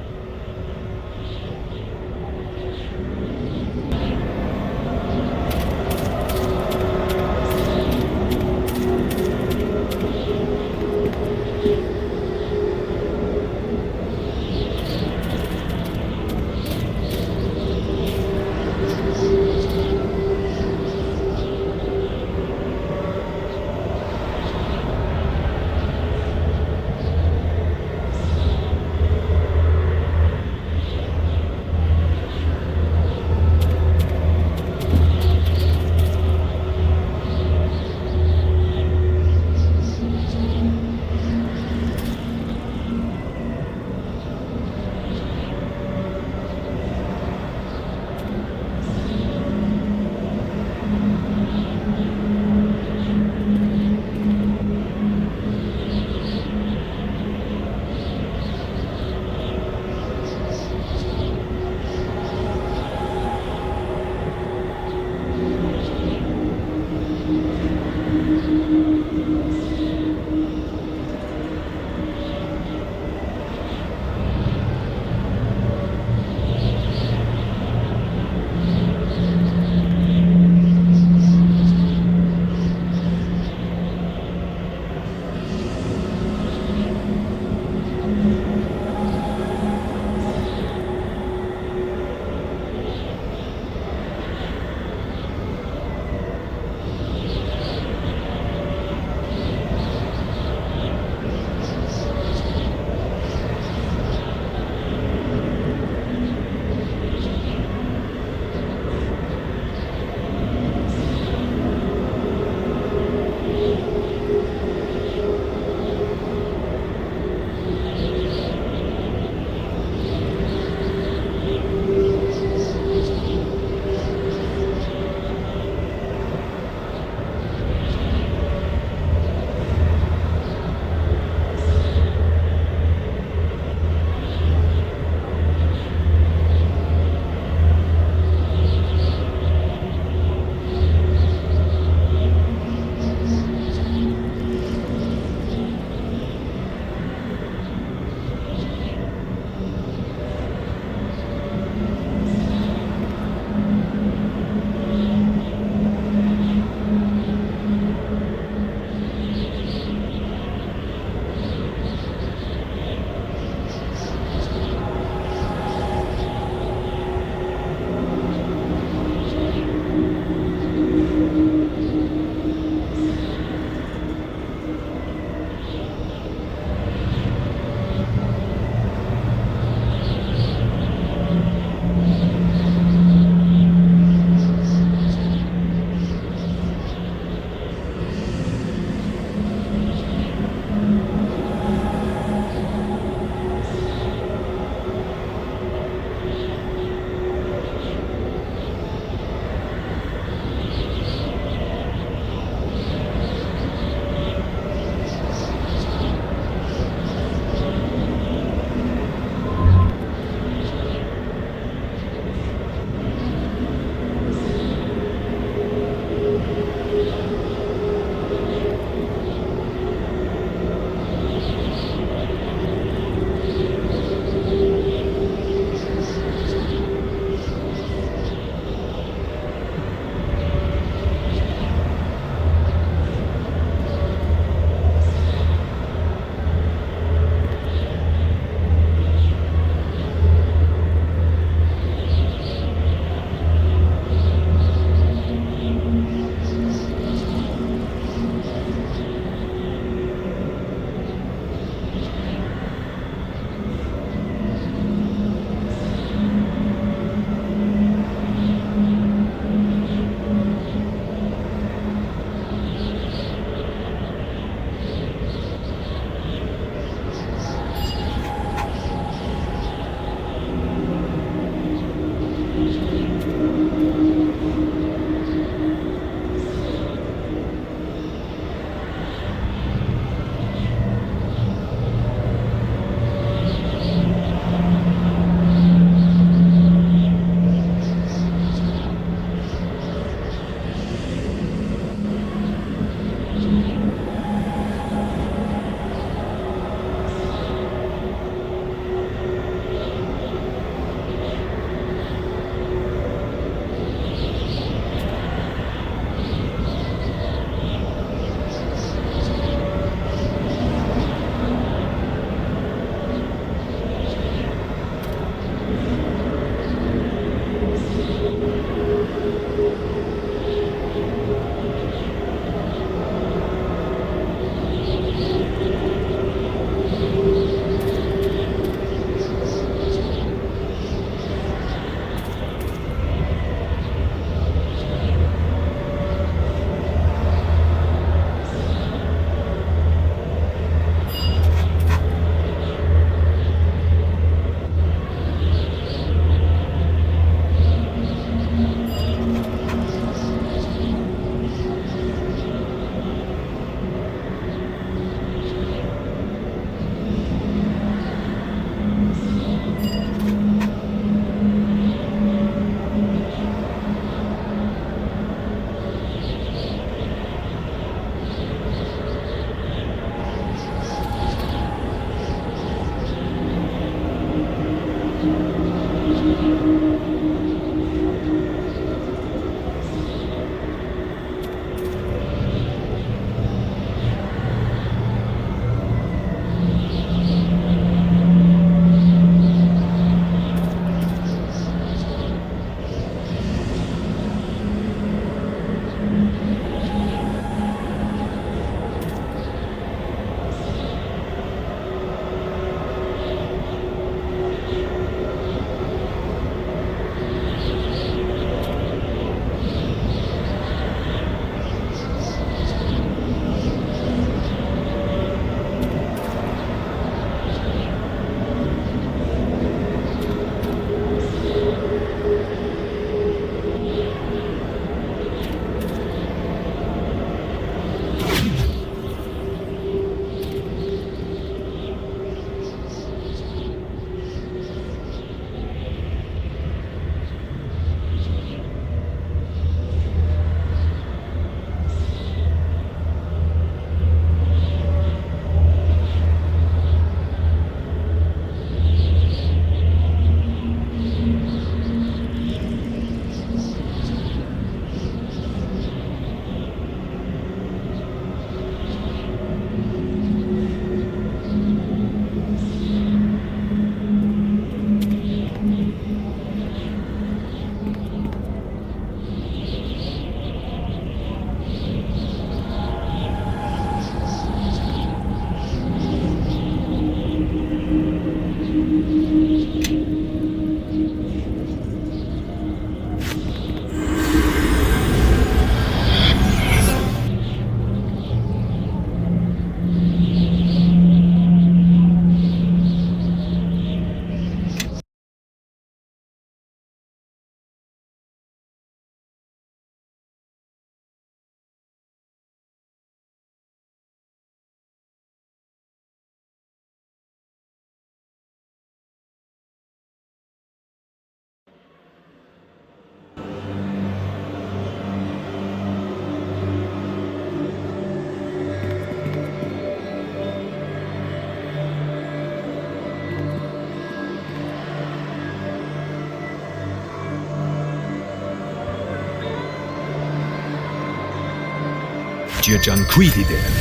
[SPEAKER 4] Jiajan Quidi there.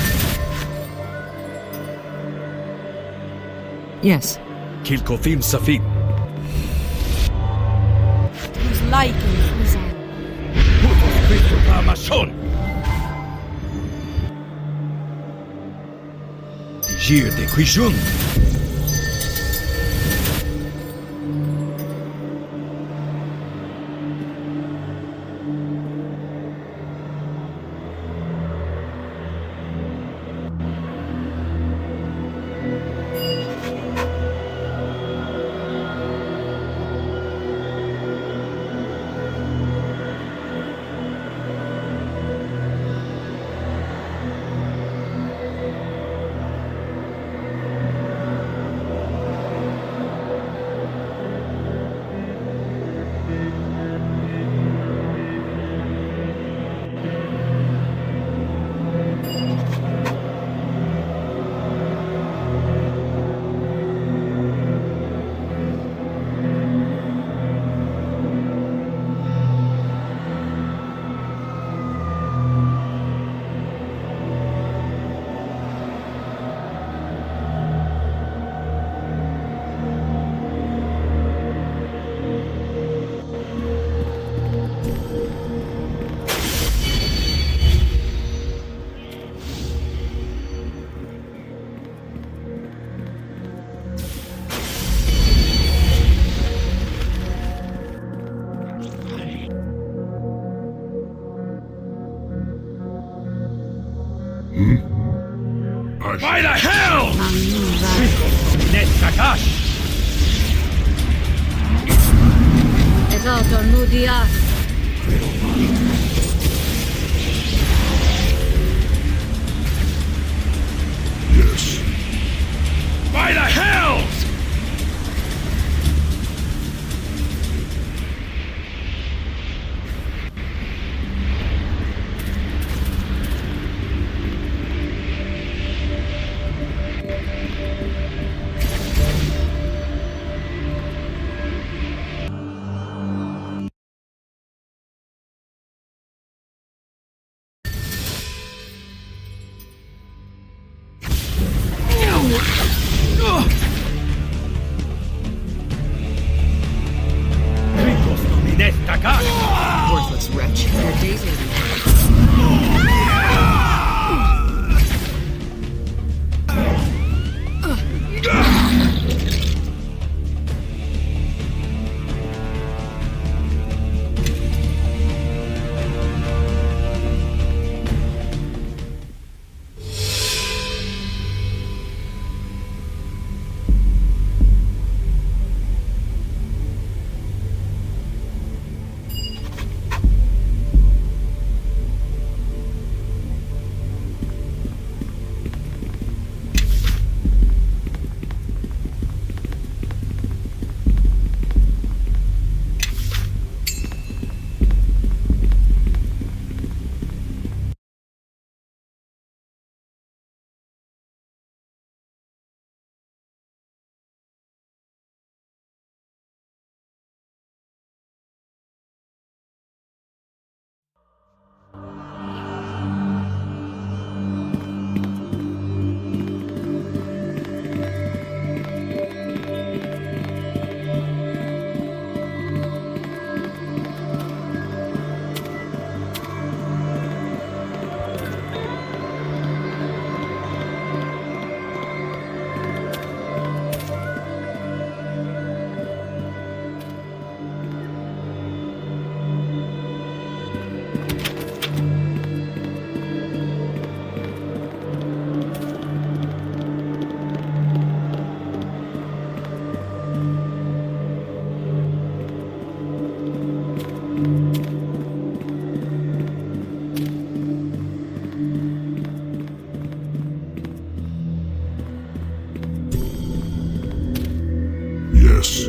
[SPEAKER 1] Yes.
[SPEAKER 4] Kilkofim Safin.
[SPEAKER 2] Who's like Susan?
[SPEAKER 4] Putos Cristo Ramashon. Jir de Quishun.
[SPEAKER 7] By the hell! Netakash!
[SPEAKER 5] Esaltor Mudias.
[SPEAKER 6] Yes.
[SPEAKER 7] By the hells!
[SPEAKER 1] Worthless wretch. Your days may be
[SPEAKER 6] Yes.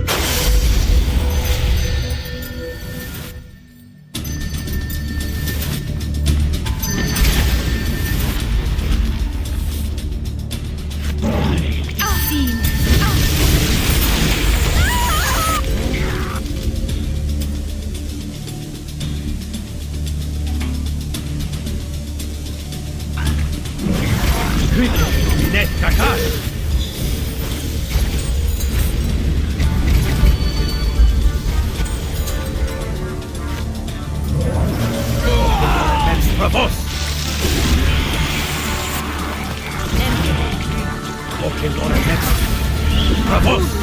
[SPEAKER 7] Grito, Net Kakash! Bravos! Okay, Lord, next. Bravos!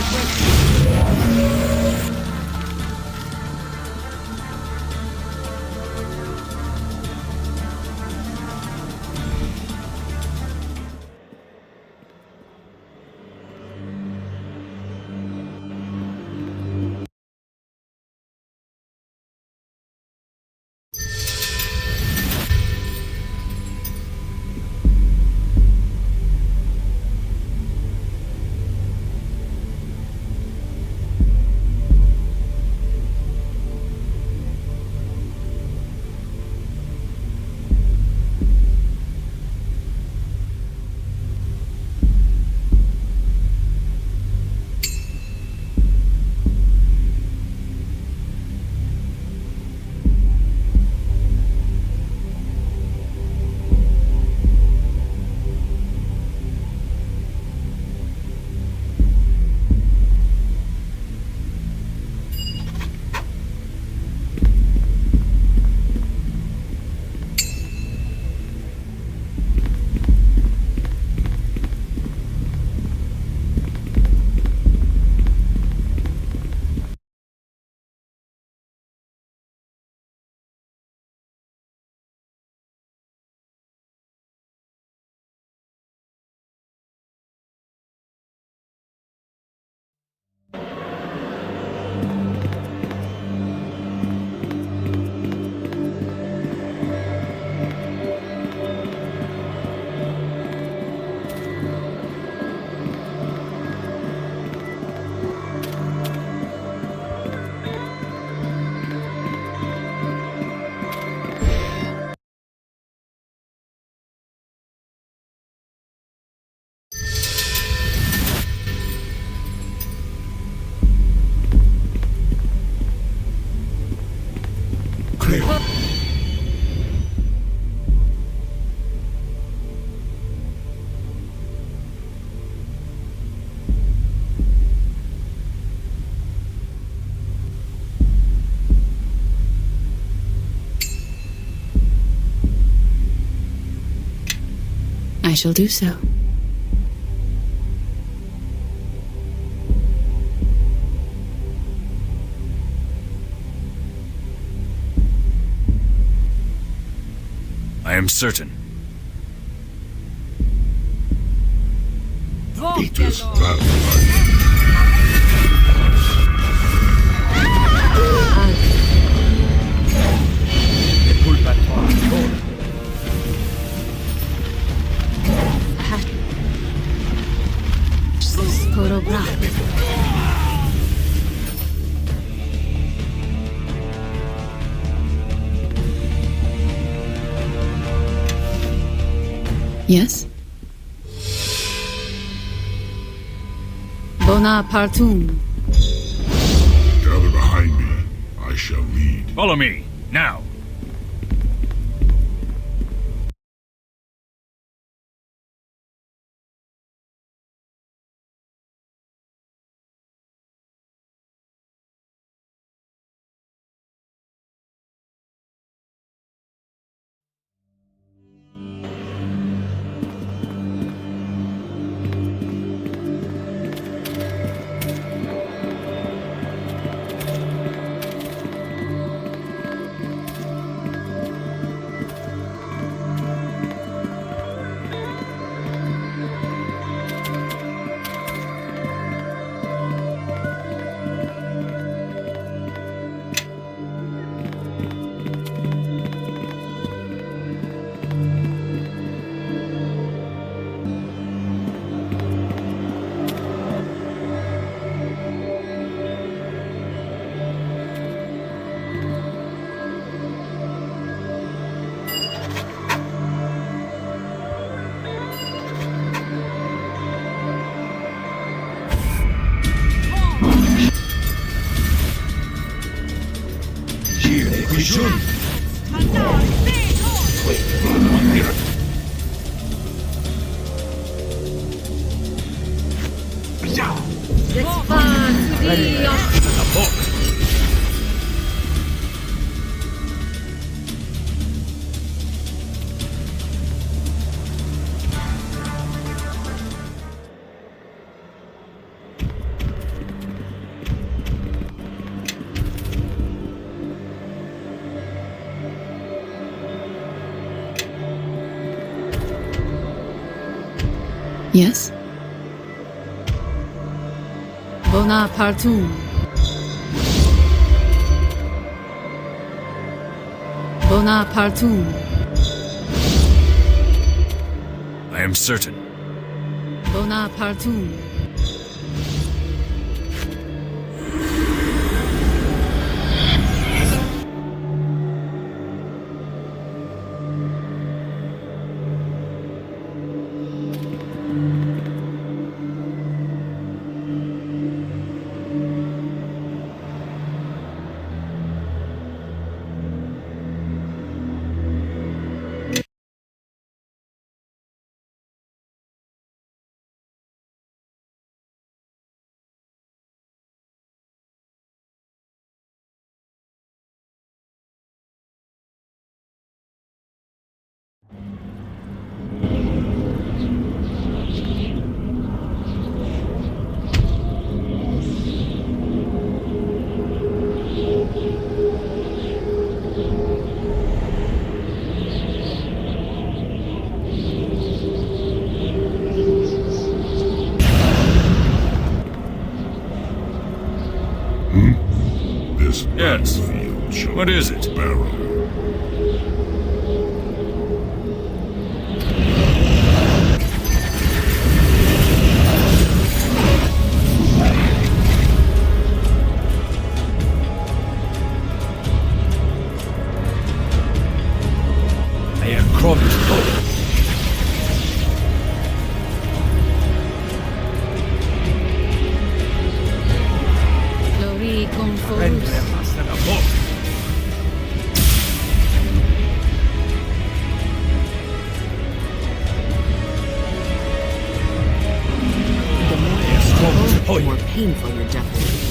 [SPEAKER 5] I shall do so.
[SPEAKER 4] I am certain.
[SPEAKER 6] It is that
[SPEAKER 5] Yes? Bonapartum.
[SPEAKER 6] Gather behind me. I shall lead.
[SPEAKER 4] Follow me, now!
[SPEAKER 5] Yes? Bonapartum. Bonapartum.
[SPEAKER 4] I am certain.
[SPEAKER 5] Bonapartum.
[SPEAKER 6] This
[SPEAKER 4] Yes.
[SPEAKER 6] battlefield shall
[SPEAKER 4] What is it?
[SPEAKER 6] barrel.
[SPEAKER 4] I am crawling slowly.
[SPEAKER 5] Glory
[SPEAKER 4] Prendere
[SPEAKER 5] conforus.
[SPEAKER 4] basta da poco.
[SPEAKER 1] The more
[SPEAKER 4] I am strong as
[SPEAKER 1] the
[SPEAKER 4] Hoy.
[SPEAKER 1] more painful your death will be.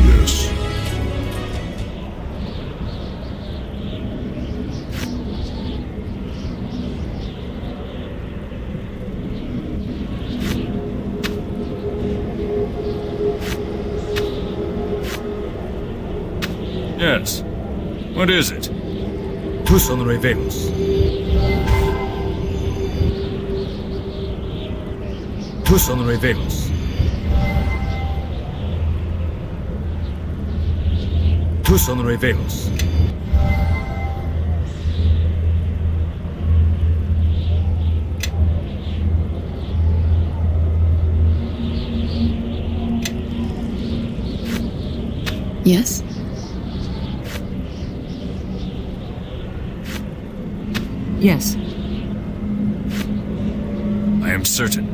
[SPEAKER 6] Yes.
[SPEAKER 4] Yes. What is it? Tu son revelos. Tu son revelos. Tu son revelos.
[SPEAKER 5] Yes?
[SPEAKER 1] Yes.
[SPEAKER 4] I am certain.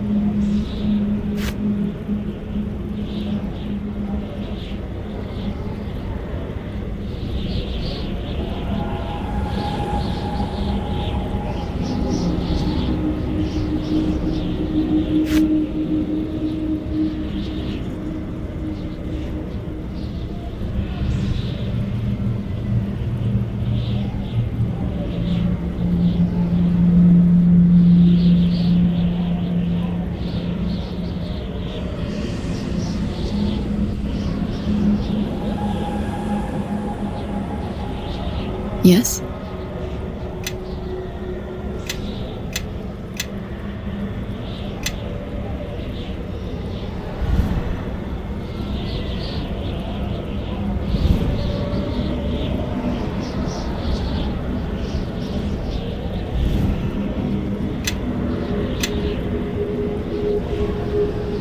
[SPEAKER 5] Yes?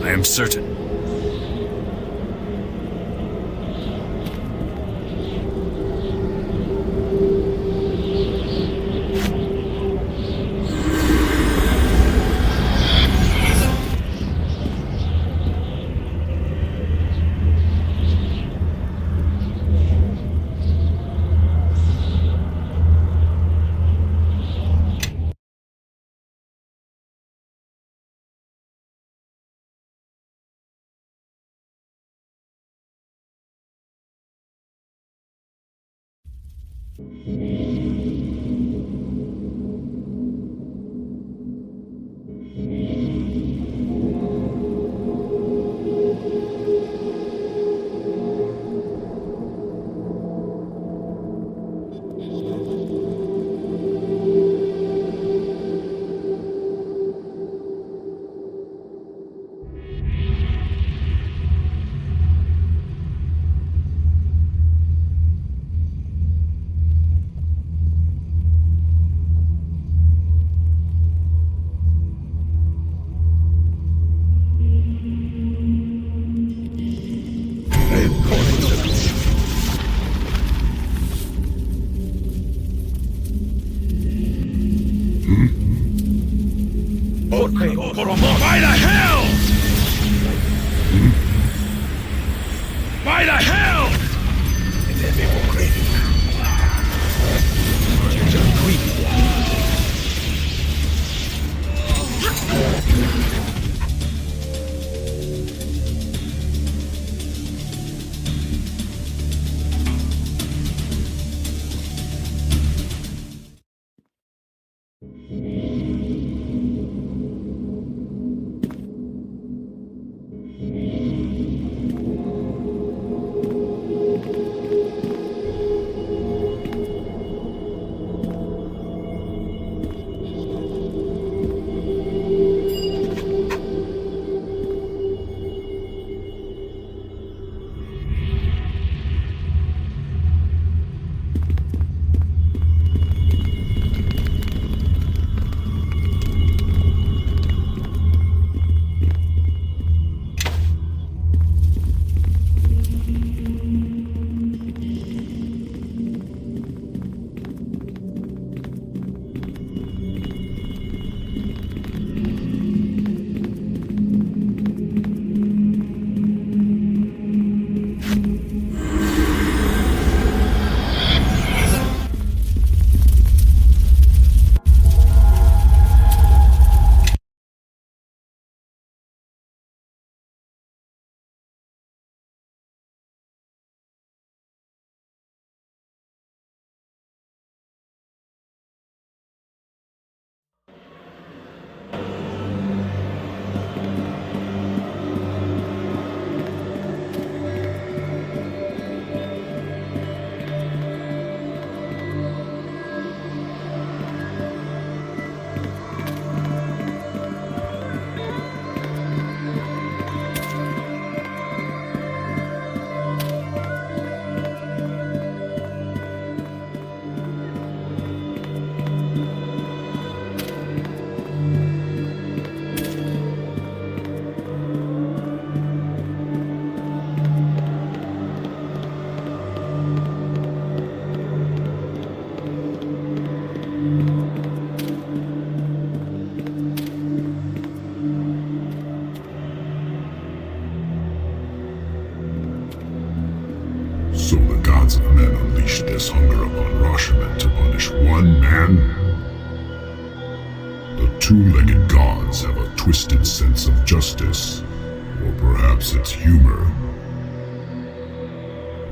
[SPEAKER 4] I am certain.
[SPEAKER 7] Why the hell? Why the hell?
[SPEAKER 6] So the gods of men unleashed this hunger upon Rashomon to punish one man? The two-legged gods have a twisted sense of justice, or perhaps it's humor.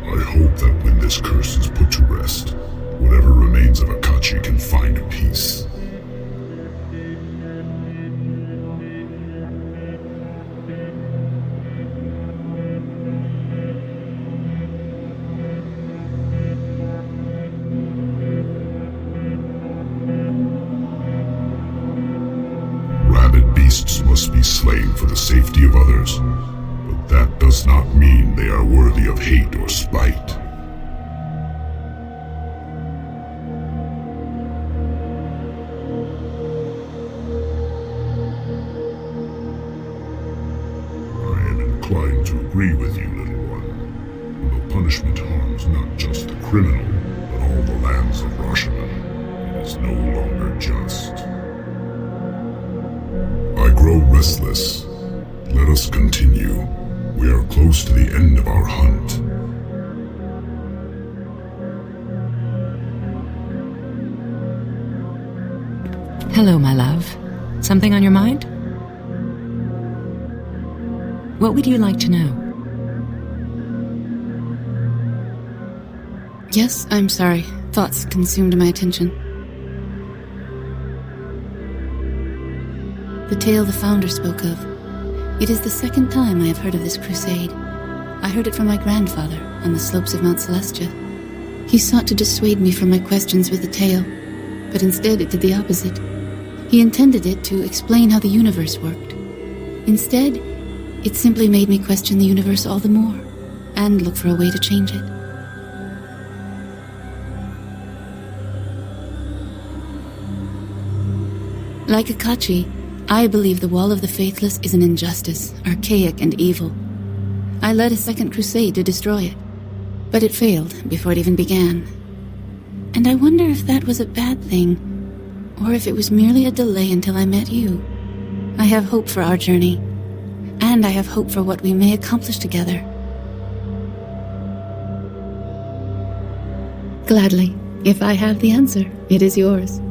[SPEAKER 6] I hope that when this curse is put to rest, whatever remains of Akachi can find peace. Rabid beasts must be slain for the safety of others, but that does not mean they are worthy of hate or spite. I am inclined to agree with you, little one. The punishment harms not just the criminal, but all the lands of Rashomon. It is no longer just. I grow restless. Let us continue. We are close to the end of our hunt.
[SPEAKER 1] Hello, my love. Something on your mind? What would you like to know?
[SPEAKER 5] Yes, I'm sorry. Thoughts consumed my attention. The tale the founder spoke of. It is the second time I have heard of this crusade. I heard it from my grandfather on the slopes of Mount Celestia. He sought to dissuade me from my questions with the tale, but instead it did the opposite. He intended it to explain how the universe worked. Instead, it simply made me question the universe all the more, and look for a way to change it. Like Akachi, I believe the Wall of the Faithless is an injustice, archaic and evil. I led a second crusade to destroy it, but it failed before it even began. And I wonder if that was a bad thing, or if it was merely a delay until I met you. I have hope for our journey, and I have hope for what we may accomplish together. Gladly. If I have the answer, it is yours.